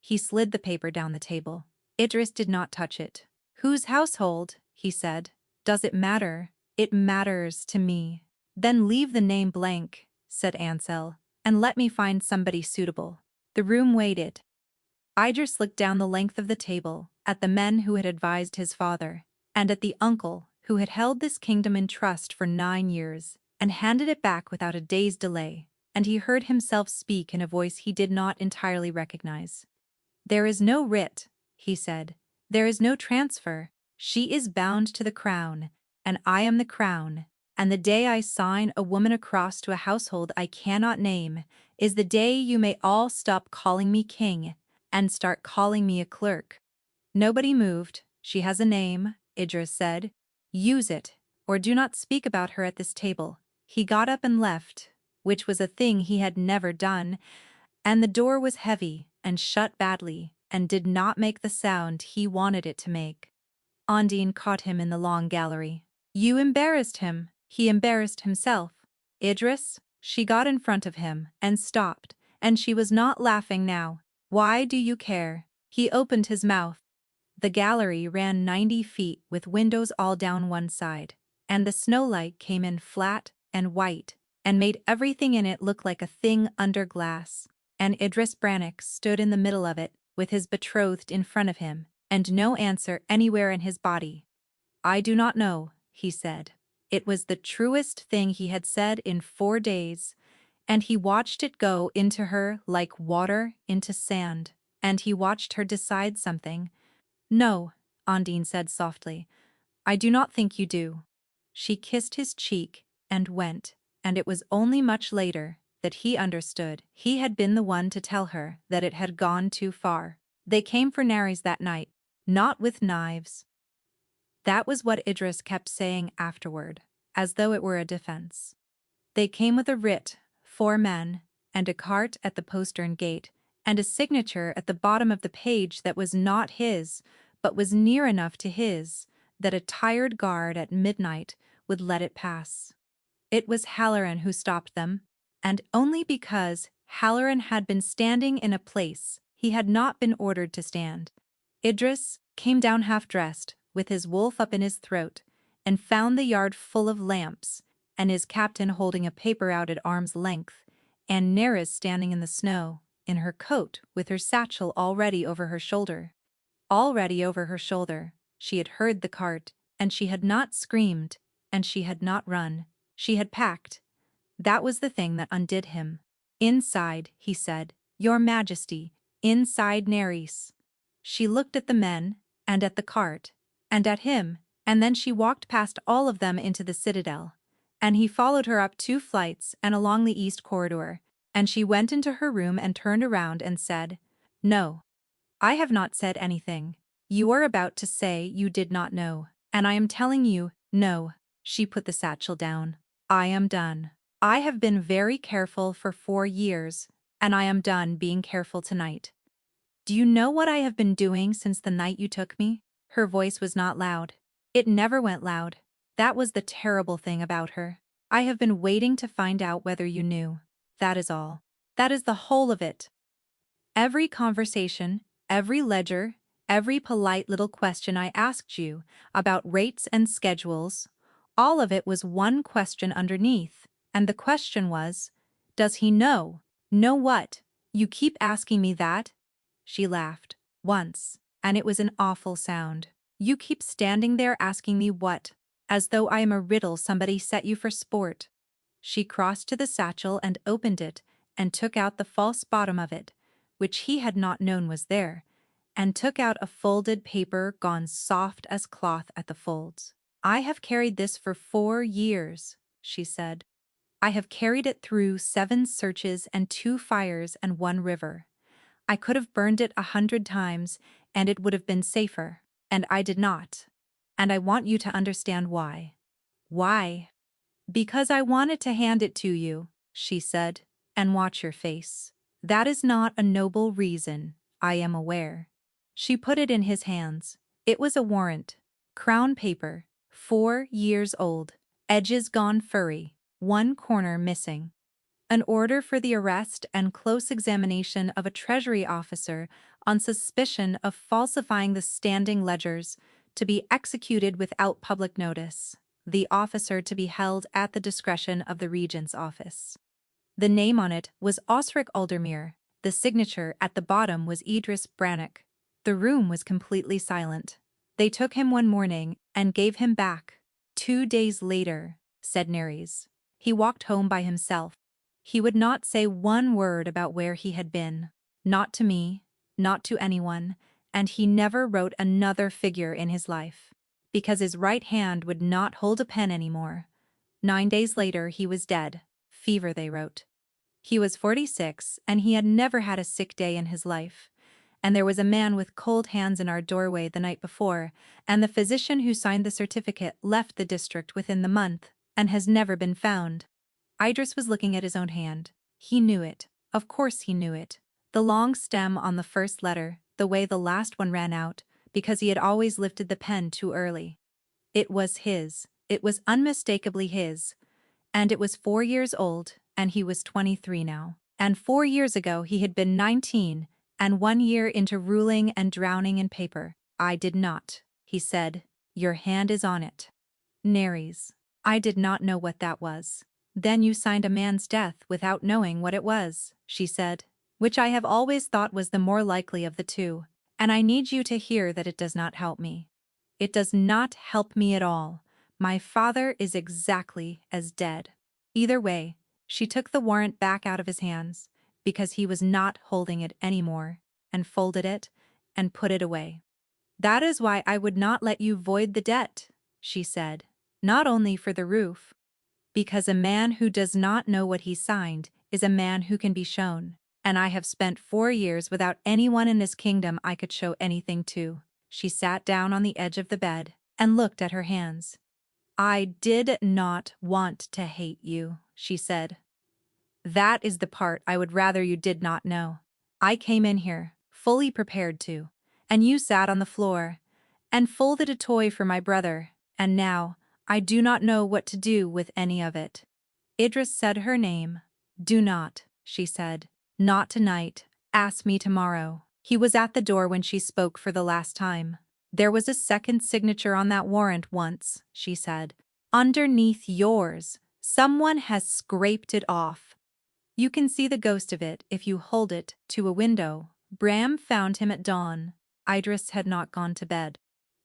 He slid the paper down the table. Idris did not touch it. Whose household? He said. Does it matter? It matters to me. Then leave the name blank, said Ansel, and let me find somebody suitable. The room waited. Idris looked down the length of the table, at the men who had advised his father, and at the uncle who had held this kingdom in trust for 9 years, and handed it back without a day's delay, and he heard himself speak in a voice he did not entirely recognize. "There is no writ," he said. "There is no transfer. She is bound to the crown, and I am the crown, and the day I sign a woman across to a household I cannot name is the day you may all stop calling me king and start calling me a clerk." Nobody moved. "She has a name," Idris said. "Use it, or do not speak about her at this table." He got up and left, which was a thing he had never done, and the door was heavy and shut badly and did not make the sound he wanted it to make. Ondine caught him in the long gallery. "You embarrassed him." He embarrassed himself. "Idris?" She got in front of him and stopped, and she was not laughing now. "Why do you care?" He opened his mouth. The gallery ran 90 feet with windows all down one side, and the snowlight came in flat and white and made everything in it look like a thing under glass. And Idris Brannick stood in the middle of it, with his betrothed in front of him, and no answer anywhere in his body. "I do not know," he said. It was the truest thing he had said in 4 days, and he watched it go into her like water into sand, and he watched her decide something. "No," Ondine said softly. "I do not think you do." She kissed his cheek and went, and it was only much later that he understood he had been the one to tell her that it had gone too far. They came for Nares that night, not with knives. That was what Idris kept saying afterward, as though it were a defense. They came with a writ, 4 men, and a cart at the postern gate, and a signature at the bottom of the page that was not his, but was near enough to his, that a tired guard at midnight would let it pass. It was Halloran who stopped them, and only because Halloran had been standing in a place he had not been ordered to stand. Idris came down half-dressed, with his wolf up in his throat, and found the yard full of lamps, and his captain holding a paper out at arm's length, and Nares standing in the snow, in her coat with her satchel already over her shoulder. Already over her shoulder, she had heard the cart, and she had not screamed, and she had not run. She had packed. That was the thing that undid him. "Inside," he said, "Your Majesty, inside Nares." She looked at the men, and at the cart, and at him, and then she walked past all of them into the citadel, and he followed her up 2 flights and along the east corridor, and she went into her room and turned around and said, "No. I have not said anything. You are about to say you did not know, and I am telling you, no." She put the satchel down. "I am done. I have been very careful for 4 years, and I am done being careful tonight. Do you know what I have been doing since the night you took me?" Her voice was not loud. It never went loud. That was the terrible thing about her. "I have been waiting to find out whether you knew. That is all. That is the whole of it. Every conversation, every ledger, every polite little question I asked you about rates and schedules, all of it was one question underneath, and the question was, does he know? Know what? You keep asking me that?" She laughed. "Once, and it was an awful sound. You keep standing there asking me what, as though I am a riddle somebody set you for sport." She crossed to the satchel and opened it and took out the false bottom of it, which he had not known was there, and took out a folded paper gone soft as cloth at the folds. "I have carried this for 4 years," she said. "I have carried it through 7 searches and 2 fires and 1 river. I could have burned it 100 times, and it would have been safer, and I did not. And I want you to understand why." "Why?" "Because I wanted to hand it to you," she said, "and watch your face. That is not a noble reason, I am aware." She put it in his hands. It was a warrant. Crown paper, 4 years old, edges gone furry, 1 corner missing. An order for the arrest and close examination of a Treasury officer on suspicion of falsifying the standing ledgers, to be executed without public notice. The officer to be held at the discretion of the Regent's office. The name on it was Osric Aldermere, The signature at the bottom was Idris Brannock. The room was completely silent. They took him one morning and gave him back. 2 days later, said Neres. He walked home by himself. He would not say one word about where he had been. Not to me, not to anyone, and he never wrote another figure in his life. Because his right hand would not hold a pen anymore. 9 days later he was dead. Fever, they wrote. He was 46, and he had never had a sick day in his life. And there was a man with cold hands in our doorway the night before, and the physician who signed the certificate left the district within the month, and has never been found. Idris was looking at his own hand. He knew it. Of course he knew it. The long stem on the first letter, the way the last one ran out, because he had always lifted the pen too early. It was his. It was unmistakably his. And it was 4 years old, and he was 23 now. And 4 years ago he had been 19, and 1 year into ruling and drowning in paper. I did not, he said. Your hand is on it. Neres. I did not know what that was. Then you signed a man's death without knowing what it was, she said, which I have always thought was the more likely of the two, and I need you to hear that it does not help me. It does not help me at all. My father is exactly as dead. Either way, she took the warrant back out of his hands, because he was not holding it anymore, and folded it, and put it away. That is why I would not let you void the debt, she said, not only for the roof. Because a man who does not know what he signed is a man who can be shown, and I have spent 4 years without anyone in this kingdom I could show anything to. She sat down on the edge of the bed and looked at her hands. I did not want to hate you, she said. That is the part I would rather you did not know. I came in here, fully prepared to, and you sat on the floor, and folded a toy for my brother, and now I do not know what to do with any of it. Idris said her name. Do not, she said. Not tonight. Ask me tomorrow. He was at the door when she spoke for the last time. There was a second signature on that warrant once, she said. Underneath yours. Someone has scraped it off. You can see the ghost of it if you hold it to a window. Bram found him at dawn. Idris had not gone to bed.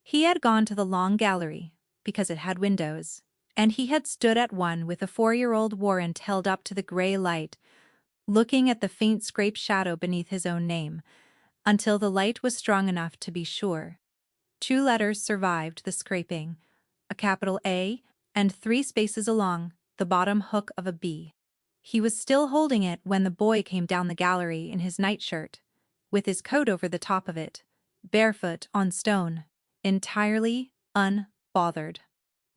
He had gone to the long gallery, because it had windows, and he had stood at one with a 4-year-old warrant held up to the gray light, looking at the faint scraped shadow beneath his own name, until the light was strong enough to be sure. 2 letters survived the scraping, a capital A and 3 spaces along the bottom hook of a B. He was still holding it when the boy came down the gallery in his nightshirt, with his coat over the top of it, barefoot on stone, entirely unbothered.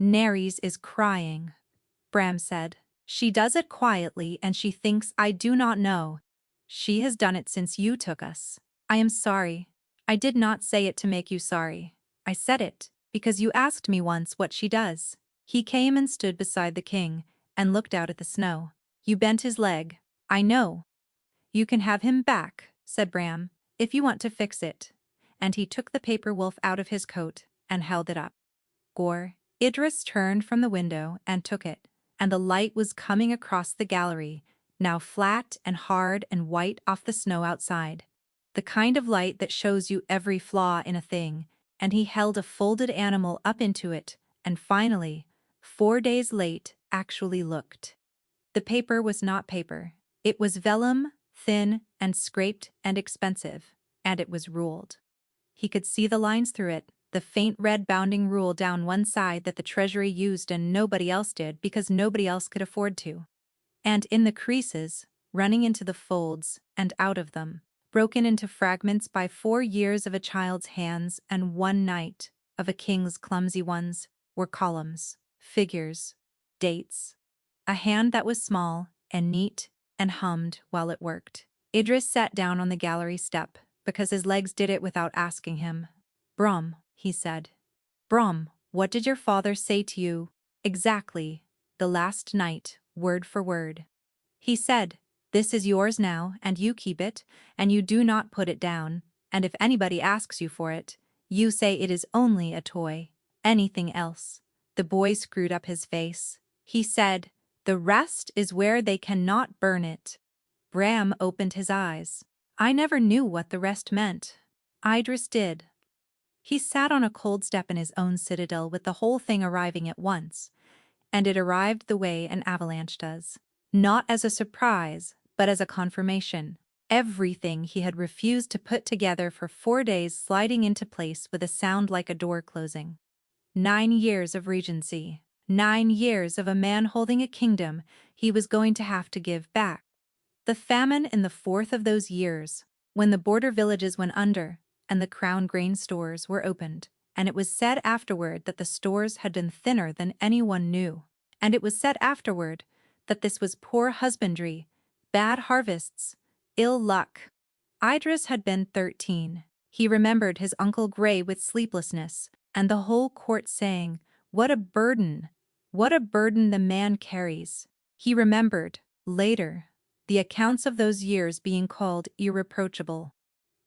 Neres is crying, Bram said. She does it quietly and she thinks I do not know. She has done it since you took us. I am sorry. I did not say it to make you sorry. I said it because you asked me once what she does. He came and stood beside the king and looked out at the snow. You bent his leg. I know. You can have him back, said Bram, if you want to fix it. And he took the paper wolf out of his coat and held it up. Gore. Idris turned from the window and took it, and the light was coming across the gallery, now flat and hard and white off the snow outside. The kind of light that shows you every flaw in a thing, and he held a folded animal up into it, and finally, 4 days late, actually looked. The paper was not paper. It was vellum, thin and scraped and expensive, and it was ruled. He could see the lines through it, the faint red bounding rule down one side that the treasury used and nobody else did because nobody else could afford to. And in the creases, running into the folds and out of them, broken into fragments by 4 years of a child's hands and 1 night of a king's clumsy ones, were columns, figures, dates. A hand that was small and neat and hummed while it worked. Idris sat down on the gallery step because his legs did it without asking him. Bram, he said. Bram, what did your father say to you? Exactly, the last night, word for word. He said, this is yours now, and you keep it, and you do not put it down, and if anybody asks you for it, you say it is only a toy. Anything else. The boy screwed up his face. He said, the rest is where they cannot burn it. Bram opened his eyes. I never knew what the rest meant. Idris did. He sat on a cold step in his own citadel with the whole thing arriving at once, and it arrived the way an avalanche does. Not as a surprise, but as a confirmation. Everything he had refused to put together for 4 days sliding into place with a sound like a door closing. 9 years of regency. 9 years of a man holding a kingdom he was going to have to give back. The famine in the 4th of those years, when the border villages went under and the crown grain stores were opened, and it was said afterward that the stores had been thinner than anyone knew, and it was said afterward that this was poor husbandry, bad harvests, ill luck. Idris had been 13. He remembered his uncle Gray with sleeplessness, and the whole court saying, "What a burden! What a burden the man carries." He remembered, later, the accounts of those years being called irreproachable.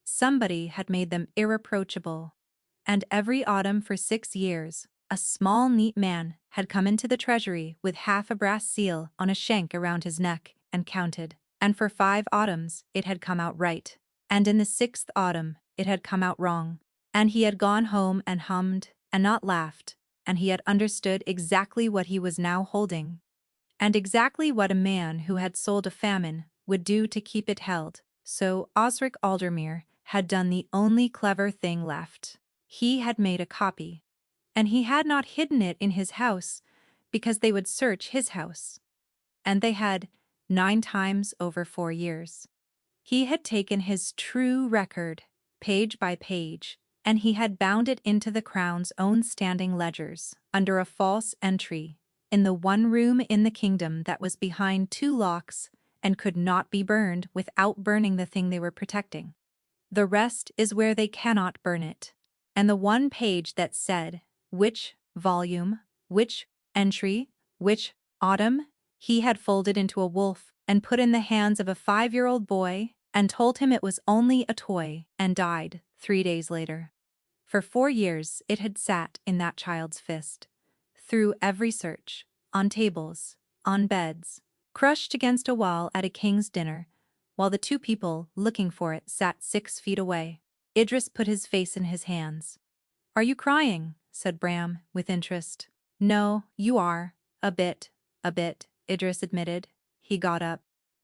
Somebody had made them irreproachable. And every autumn for 6 years, a small neat man had come into the treasury with half a brass seal on a shank around his neck and counted, and for 5 autumns it had come out right, and in the 6th autumn it had come out wrong, and he had gone home and hummed and not laughed, and he had understood exactly what he was now holding, and exactly what a man who had sold a famine would do to keep it held. So Osric Aldermere had done the only clever thing left. He had made a copy. And he had not hidden it in his house, because they would search his house. And they had, 9 times over 4 years. He had taken his true record, page by page, and he had bound it into the Crown's own standing ledgers, under a false entry, in the one room in the kingdom that was behind 2 locks and could not be burned without burning the thing they were protecting. The rest is where they cannot burn it. And the one page that said, which volume, which entry, which autumn, he had folded into a wolf and put in the hands of a 5-year-old boy and told him it was only a toy and died 3 days later. For 4 years it had sat in that child's fist. Through every search, on tables, on beds, crushed against a wall at a king's dinner, while the 2 people looking for it sat 6 feet away. Idris put his face in his hands. "Are you crying?" said Bram, with interest. "No, you are. A bit," Idris admitted. He got up.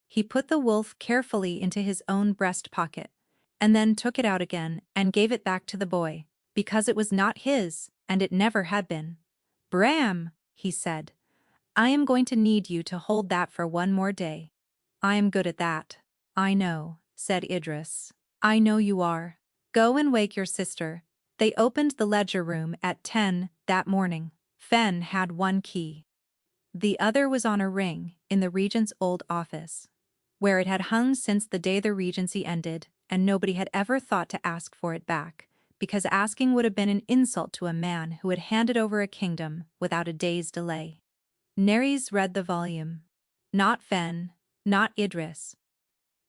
He put the wolf carefully into his own breast pocket, and then took it out again and gave it back to the boy, because it was not his, and it never had been. "Bram," he said, "I am going to need you to hold that for 1 more day." "I am good at that." "I know," said Idris. "I know you are. Go and wake your sister." They opened the ledger room at 10 that morning. Fen had 1 key. The other was on a ring in the regent's old office, where it had hung since the day the regency ended, and nobody had ever thought to ask for it back, because asking would have been an insult to a man who had handed over a kingdom without a day's delay. Nerys read the volume. Not Fen, not Idris.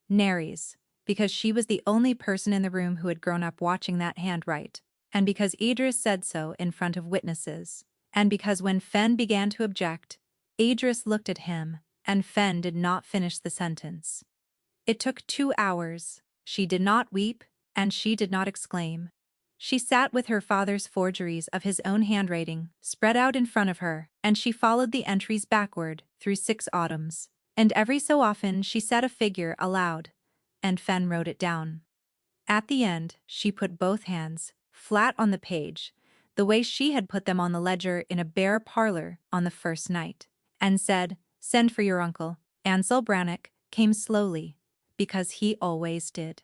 Nerys, because she was the only person in the room who had grown up watching that hand write, and because Idris said so in front of witnesses, and because when Fen began to object, Idris looked at him, and Fen did not finish the sentence. It took 2 hours. She did not weep, and she did not exclaim. She sat with her father's forgeries of his own handwriting spread out in front of her, and she followed the entries backward through 6 autumns, and every so often she said a figure aloud, and Fen wrote it down. At the end, she put both hands flat on the page, the way she had put them on the ledger in a bare parlor on the first night, and said, "Send for your uncle." Ansel Brannock came slowly, because he always did.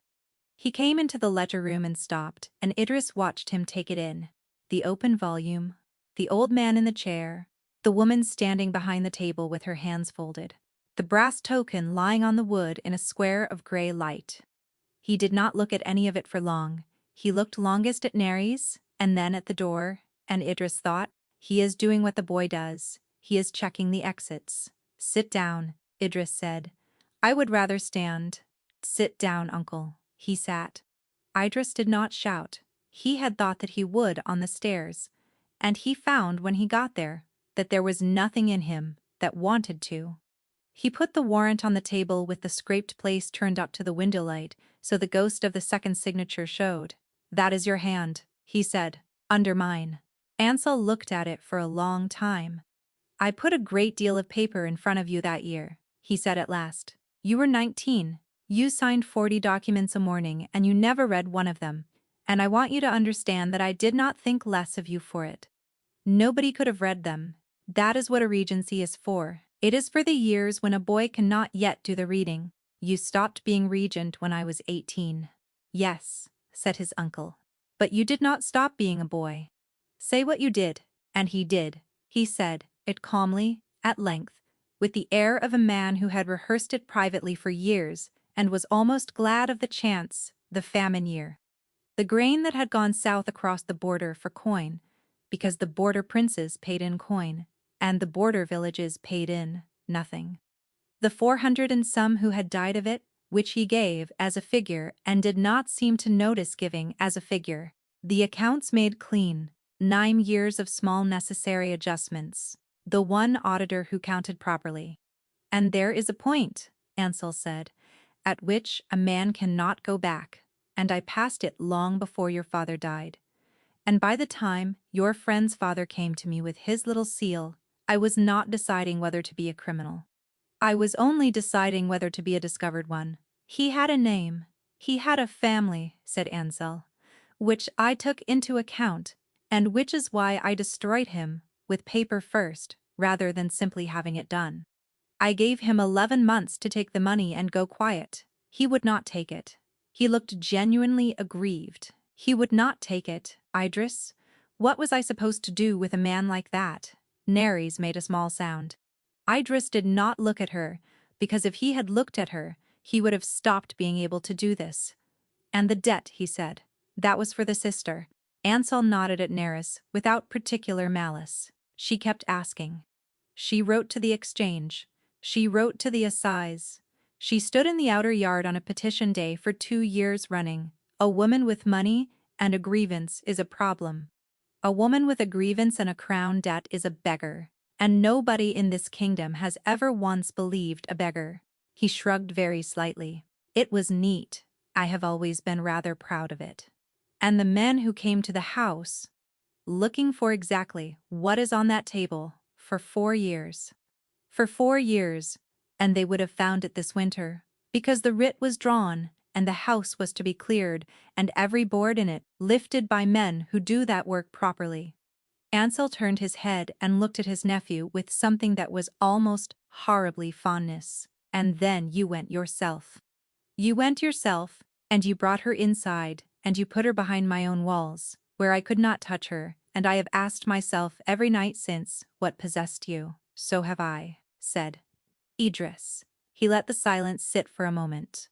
He came into the ledger room and stopped, and Idris watched him take it in. The open volume, the old man in the chair, the woman standing behind the table with her hands folded, the brass token lying on the wood in a square of gray light. He did not look at any of it for long. He looked longest at Nerys, and then at the door, and Idris thought, "He is doing what the boy does. He is checking the exits." "Sit down," Idris said. "I would rather stand." "Sit down, uncle." He sat. Idris did not shout. He had thought that he would on the stairs, and he found when he got there that there was nothing in him that wanted to. He put the warrant on the table with the scraped place turned up to the window light so the ghost of the second signature showed. "That is your hand," he said. "Under mine." Ansel looked at it for a long time. "I put a great deal of paper in front of you that year," he said at last. "You were 19. You signed 40 documents a morning and you never read one of them, and I want you to understand that I did not think less of you for it. Nobody could have read them. That is what a regency is for. It is for the years when a boy cannot yet do the reading. You stopped being regent when I was 18. "Yes," said his uncle. "But you did not stop being a boy." "Say what you did." And he did. He said it calmly, at length, with the air of a man who had rehearsed it privately for years and was almost glad of the chance, the famine year. The grain that had gone south across the border for coin, because the border princes paid in coin, and the border villages paid in nothing. The 400 and some who had died of it, which he gave as a figure and did not seem to notice giving as a figure. The accounts made clean, 9 years of small necessary adjustments. The one auditor who counted properly. "And there is a point," Ansel said, "at which a man cannot go back, and I passed it long before your father died. And by the time your friend's father came to me with his little seal, I was not deciding whether to be a criminal. I was only deciding whether to be a discovered one. He had a name. He had a family," said Ansel, "which I took into account, and which is why I destroyed him with paper first, rather than simply having it done. I gave him 11 months to take the money and go quiet. He would not take it. He looked genuinely aggrieved. He would not take it, Idris. What was I supposed to do with a man like that?" Nares made a small sound. Idris did not look at her, because if he had looked at her, he would have stopped being able to do this. "And the debt," he said. "That was for the sister." Ansel nodded at Nares without particular malice. She kept asking. She wrote to the exchange. She wrote to the assize. She stood in the outer yard on a petition day for 2 years running. A woman with money and a grievance is a problem. A woman with a grievance and a crown debt is a beggar, and nobody in this kingdom has ever once believed a beggar. He shrugged very slightly. "It was neat. I have always been rather proud of it. And the men who came to the house, looking for exactly what is on that table, for 4 years. For 4 years, and they would have found it this winter, because the writ was drawn, and the house was to be cleared, and every board in it lifted by men who do that work properly." Ansel turned his head and looked at his nephew with something that was almost horribly fondness. "And then you went yourself. You went yourself, and you brought her inside, and you put her behind my own walls, where I could not touch her, and I have asked myself every night since, what possessed you." "So have I," said Idris. He let the silence sit for a moment.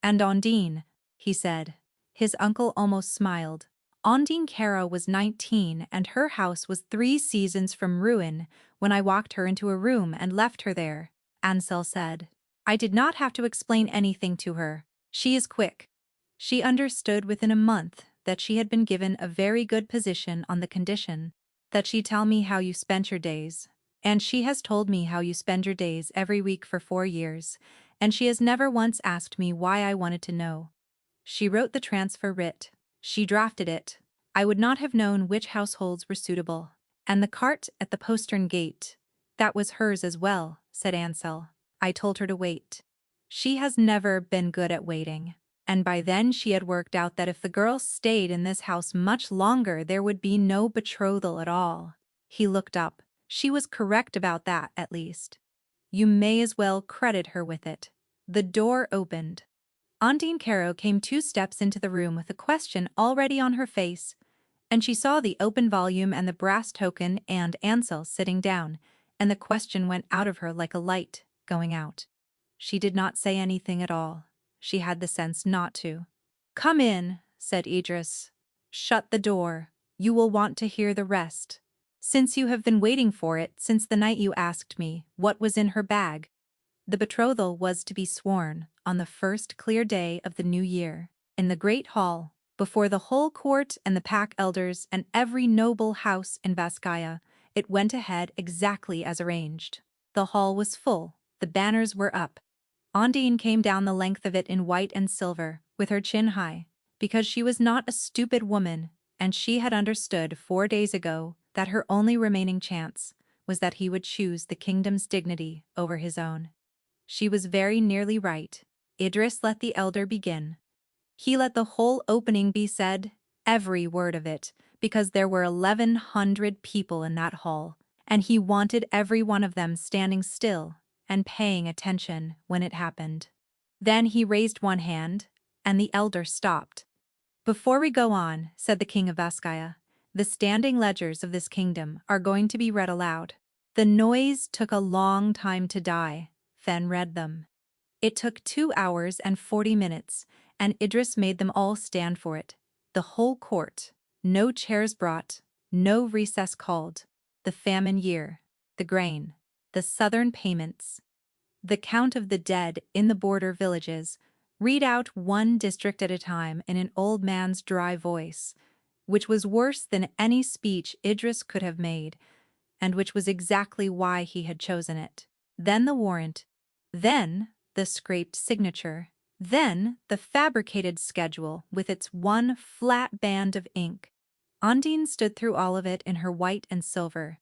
"And Ondine," he said. His uncle almost smiled. "Ondine Caro was 19 and her house was 3 seasons from ruin when I walked her into a room and left her there," Ansel said. "I did not have to explain anything to her. She is quick. She understood within a month that she had been given a very good position on the condition that she tell me how you spent your days, and she has told me how you spend your days every week for 4 years, and she has never once asked me why I wanted to know. She wrote the transfer writ. She drafted it. I would not have known which households were suitable. And the cart at the postern gate, that was hers as well," said Ansel. "I told her to wait. She has never been good at waiting. And by then she had worked out that if the girl stayed in this house much longer there would be no betrothal at all." He looked up. "She was correct about that, at least. You may as well credit her with it." The door opened. Ondine Caro came 2 steps into the room with a question already on her face, and she saw the open volume and the brass token and Ansel sitting down, and the question went out of her like a light going out. She did not say anything at all. She had the sense not to. "Come in," said Idris. "Shut the door. You will want to hear the rest, since you have been waiting for it since the night you asked me what was in her bag." The betrothal was to be sworn on the first clear day of the new year, in the great hall, before the whole court and the pack elders and every noble house in Vazcaya. It went ahead exactly as arranged. The hall was full, the banners were up. Ondine came down the length of it in white and silver, with her chin high, because she was not a stupid woman, and she had understood 4 days ago that her only remaining chance was that he would choose the kingdom's dignity over his own. She was very nearly right. Idris let the elder begin. He let the whole opening be said, every word of it, because there were 1,100 people in that hall, and he wanted every one of them standing still and paying attention when it happened. Then he raised one hand, and the elder stopped. "Before we go on," said the king of Vaskaya, "the standing ledgers of this kingdom are going to be read aloud." The noise took a long time to die. Fen read them. It took 2 hours and 40 minutes, and Idris made them all stand for it. The whole court. No chairs brought, no recess called. The famine year, the grain, the southern payments, the count of the dead in the border villages. Read out one district at a time in an old man's dry voice, which was worse than any speech Idris could have made, and which was exactly why he had chosen it. Then the warrant. Then the scraped signature. Then the fabricated schedule with its one flat band of ink. Undine stood through all of it in her white and silver,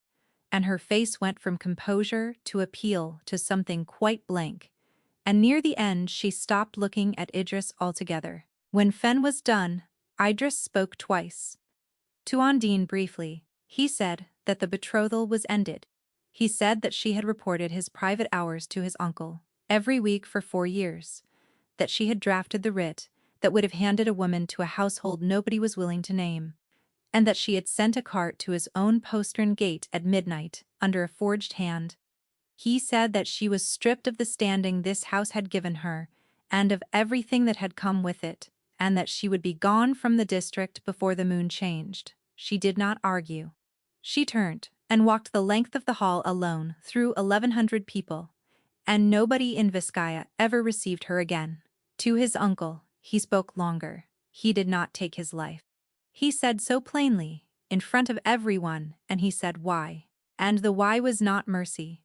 and her face went from composure to appeal to something quite blank, and near the end she stopped looking at Idris altogether. When Fen was done, Idris spoke twice. To Undine briefly, he said that the betrothal was ended. He said that she had reported his private hours to his uncle every week for 4 years, that she had drafted the writ that would have handed a woman to a household nobody was willing to name, and that she had sent a cart to his own postern gate at midnight under a forged hand. He said that she was stripped of the standing this house had given her, and of everything that had come with it, and that she would be gone from the district before the moon changed. She did not argue. She turned and walked the length of the hall alone through 1,100 people, and nobody in Vizcaya ever received her again. To his uncle, he spoke longer. He did not take his life. He said so plainly, in front of everyone, and he said why. And the why was not mercy.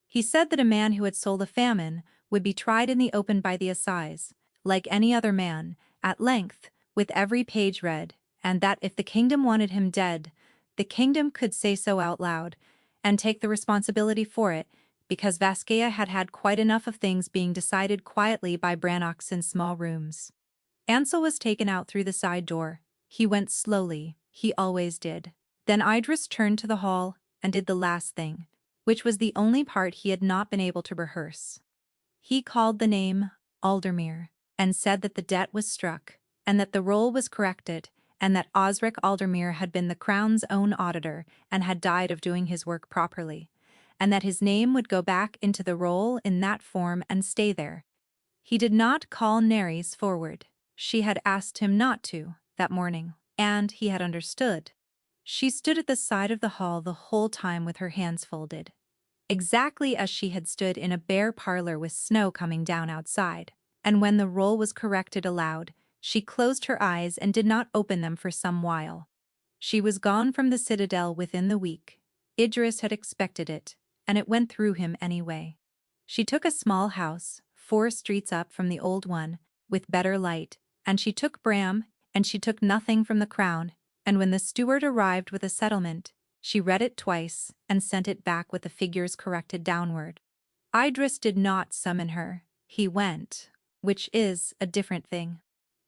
He said that a man who had sold a famine would be tried in the open by the assize, like any other man, at length, with every page read, and that if the kingdom wanted him dead, the kingdom could say so out loud, and take the responsibility for it, because Vaskaya had had quite enough of things being decided quietly by Brannocks in small rooms. Ansel was taken out through the side door. He went slowly, he always did. Then Idris turned to the hall and did the last thing, which was the only part he had not been able to rehearse. He called the name Aldermere, and said that the debt was struck, and that the roll was corrected, and that Osric Aldermere had been the Crown's own auditor and had died of doing his work properly, and that his name would go back into the roll in that form and stay there. He did not call Nerys forward. She had asked him not to, that morning, and he had understood. She stood at the side of the hall the whole time with her hands folded, exactly as she had stood in a bare parlor with snow coming down outside, and when the roll was corrected aloud, she closed her eyes and did not open them for some while. She was gone from the citadel within the week. Idris had expected it, and it went through him anyway. She took a small house, 4 streets up from the old one, with better light, and she took Bram, and she took nothing from the Crown, and when the steward arrived with a settlement, she read it twice and sent it back with the figures corrected downward. Idris did not summon her. He went, which is a different thing.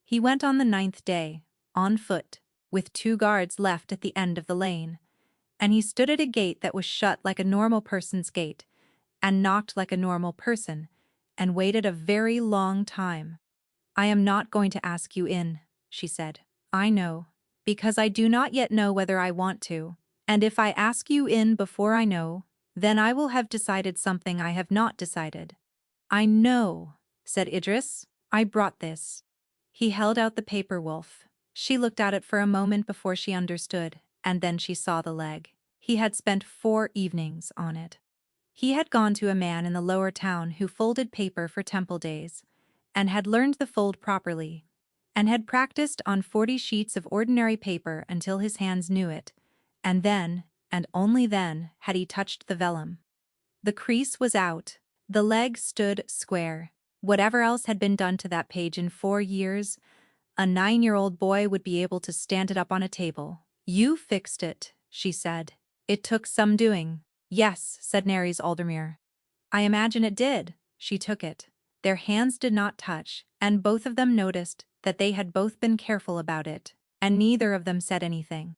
He went on the 9th day, on foot, with 2 guards left at the end of the lane, and he stood at a gate that was shut like a normal person's gate, and knocked like a normal person, and waited a very long time. "I am not going to ask you in," she said. "I know, because I do not yet know whether I want to, and if I ask you in before I know, then I will have decided something I have not decided." "I know," said Idris. "I brought this." He held out the paper wolf. She looked at it for a moment before she understood, and then she saw the leg. He had spent 4 evenings on it. He had gone to a man in the lower town who folded paper for temple days, and had learned the fold properly, and had practiced on 40 sheets of ordinary paper until his hands knew it, and then, and only then, had he touched the vellum. The crease was out. The leg stood square. Whatever else had been done to that page in 4 years, a 9-year-old boy would be able to stand it up on a table. "You fixed it," she said. "It took some doing." "Yes," said Nerys Aldermere. "I imagine it did." She took it. Their hands did not touch, and both of them noticed that they had both been careful about it, and neither of them said anything.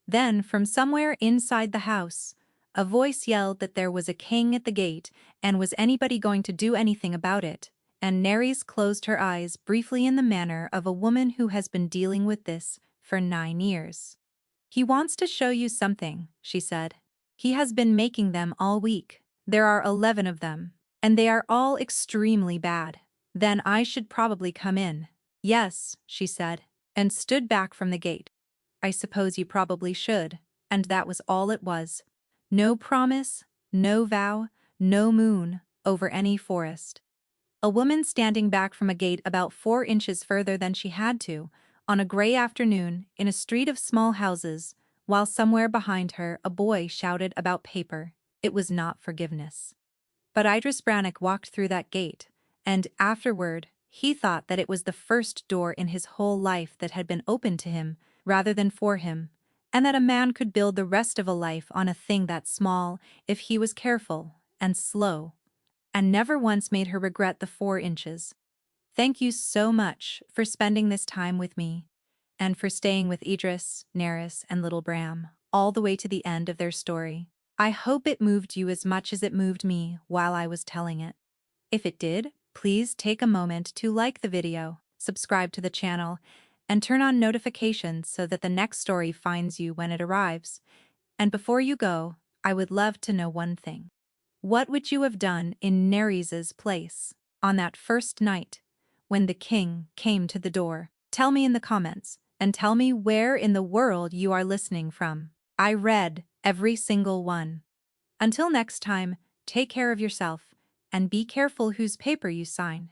Then, from somewhere inside the house, a voice yelled that there was a king at the gate, and was anybody going to do anything about it? And Nerys closed her eyes briefly in the manner of a woman who has been dealing with this for 9 years. "He wants to show you something," she said. "He has been making them all week. There are 11 of them, and they are all extremely bad. Then I should probably come in." "Yes," she said, and stood back from the gate. "I suppose you probably should." And that was all it was. No promise, no vow, no moon over any forest. A woman standing back from a gate about 4 inches further than she had to, on a gray afternoon in a street of small houses, while somewhere behind her a boy shouted about paper. It was not forgiveness. But Idris Brannock walked through that gate, and afterward, he thought that it was the first door in his whole life that had been opened to him rather than for him, and that a man could build the rest of a life on a thing that small if he was careful and slow, and never once made her regret the 4 inches. Thank you so much for spending this time with me, and for staying with Idris, Nerys, and little Bram all the way to the end of their story. I hope it moved you as much as it moved me while I was telling it. If it did, please take a moment to like the video, subscribe to the channel, and turn on notifications so that the next story finds you when it arrives. And before you go, I would love to know one thing. What would you have done in Nerys's place on that first night when the king came to the door? Tell me in the comments, and tell me where in the world you are listening from. I read every single one. Until next time, take care of yourself, and be careful whose paper you sign.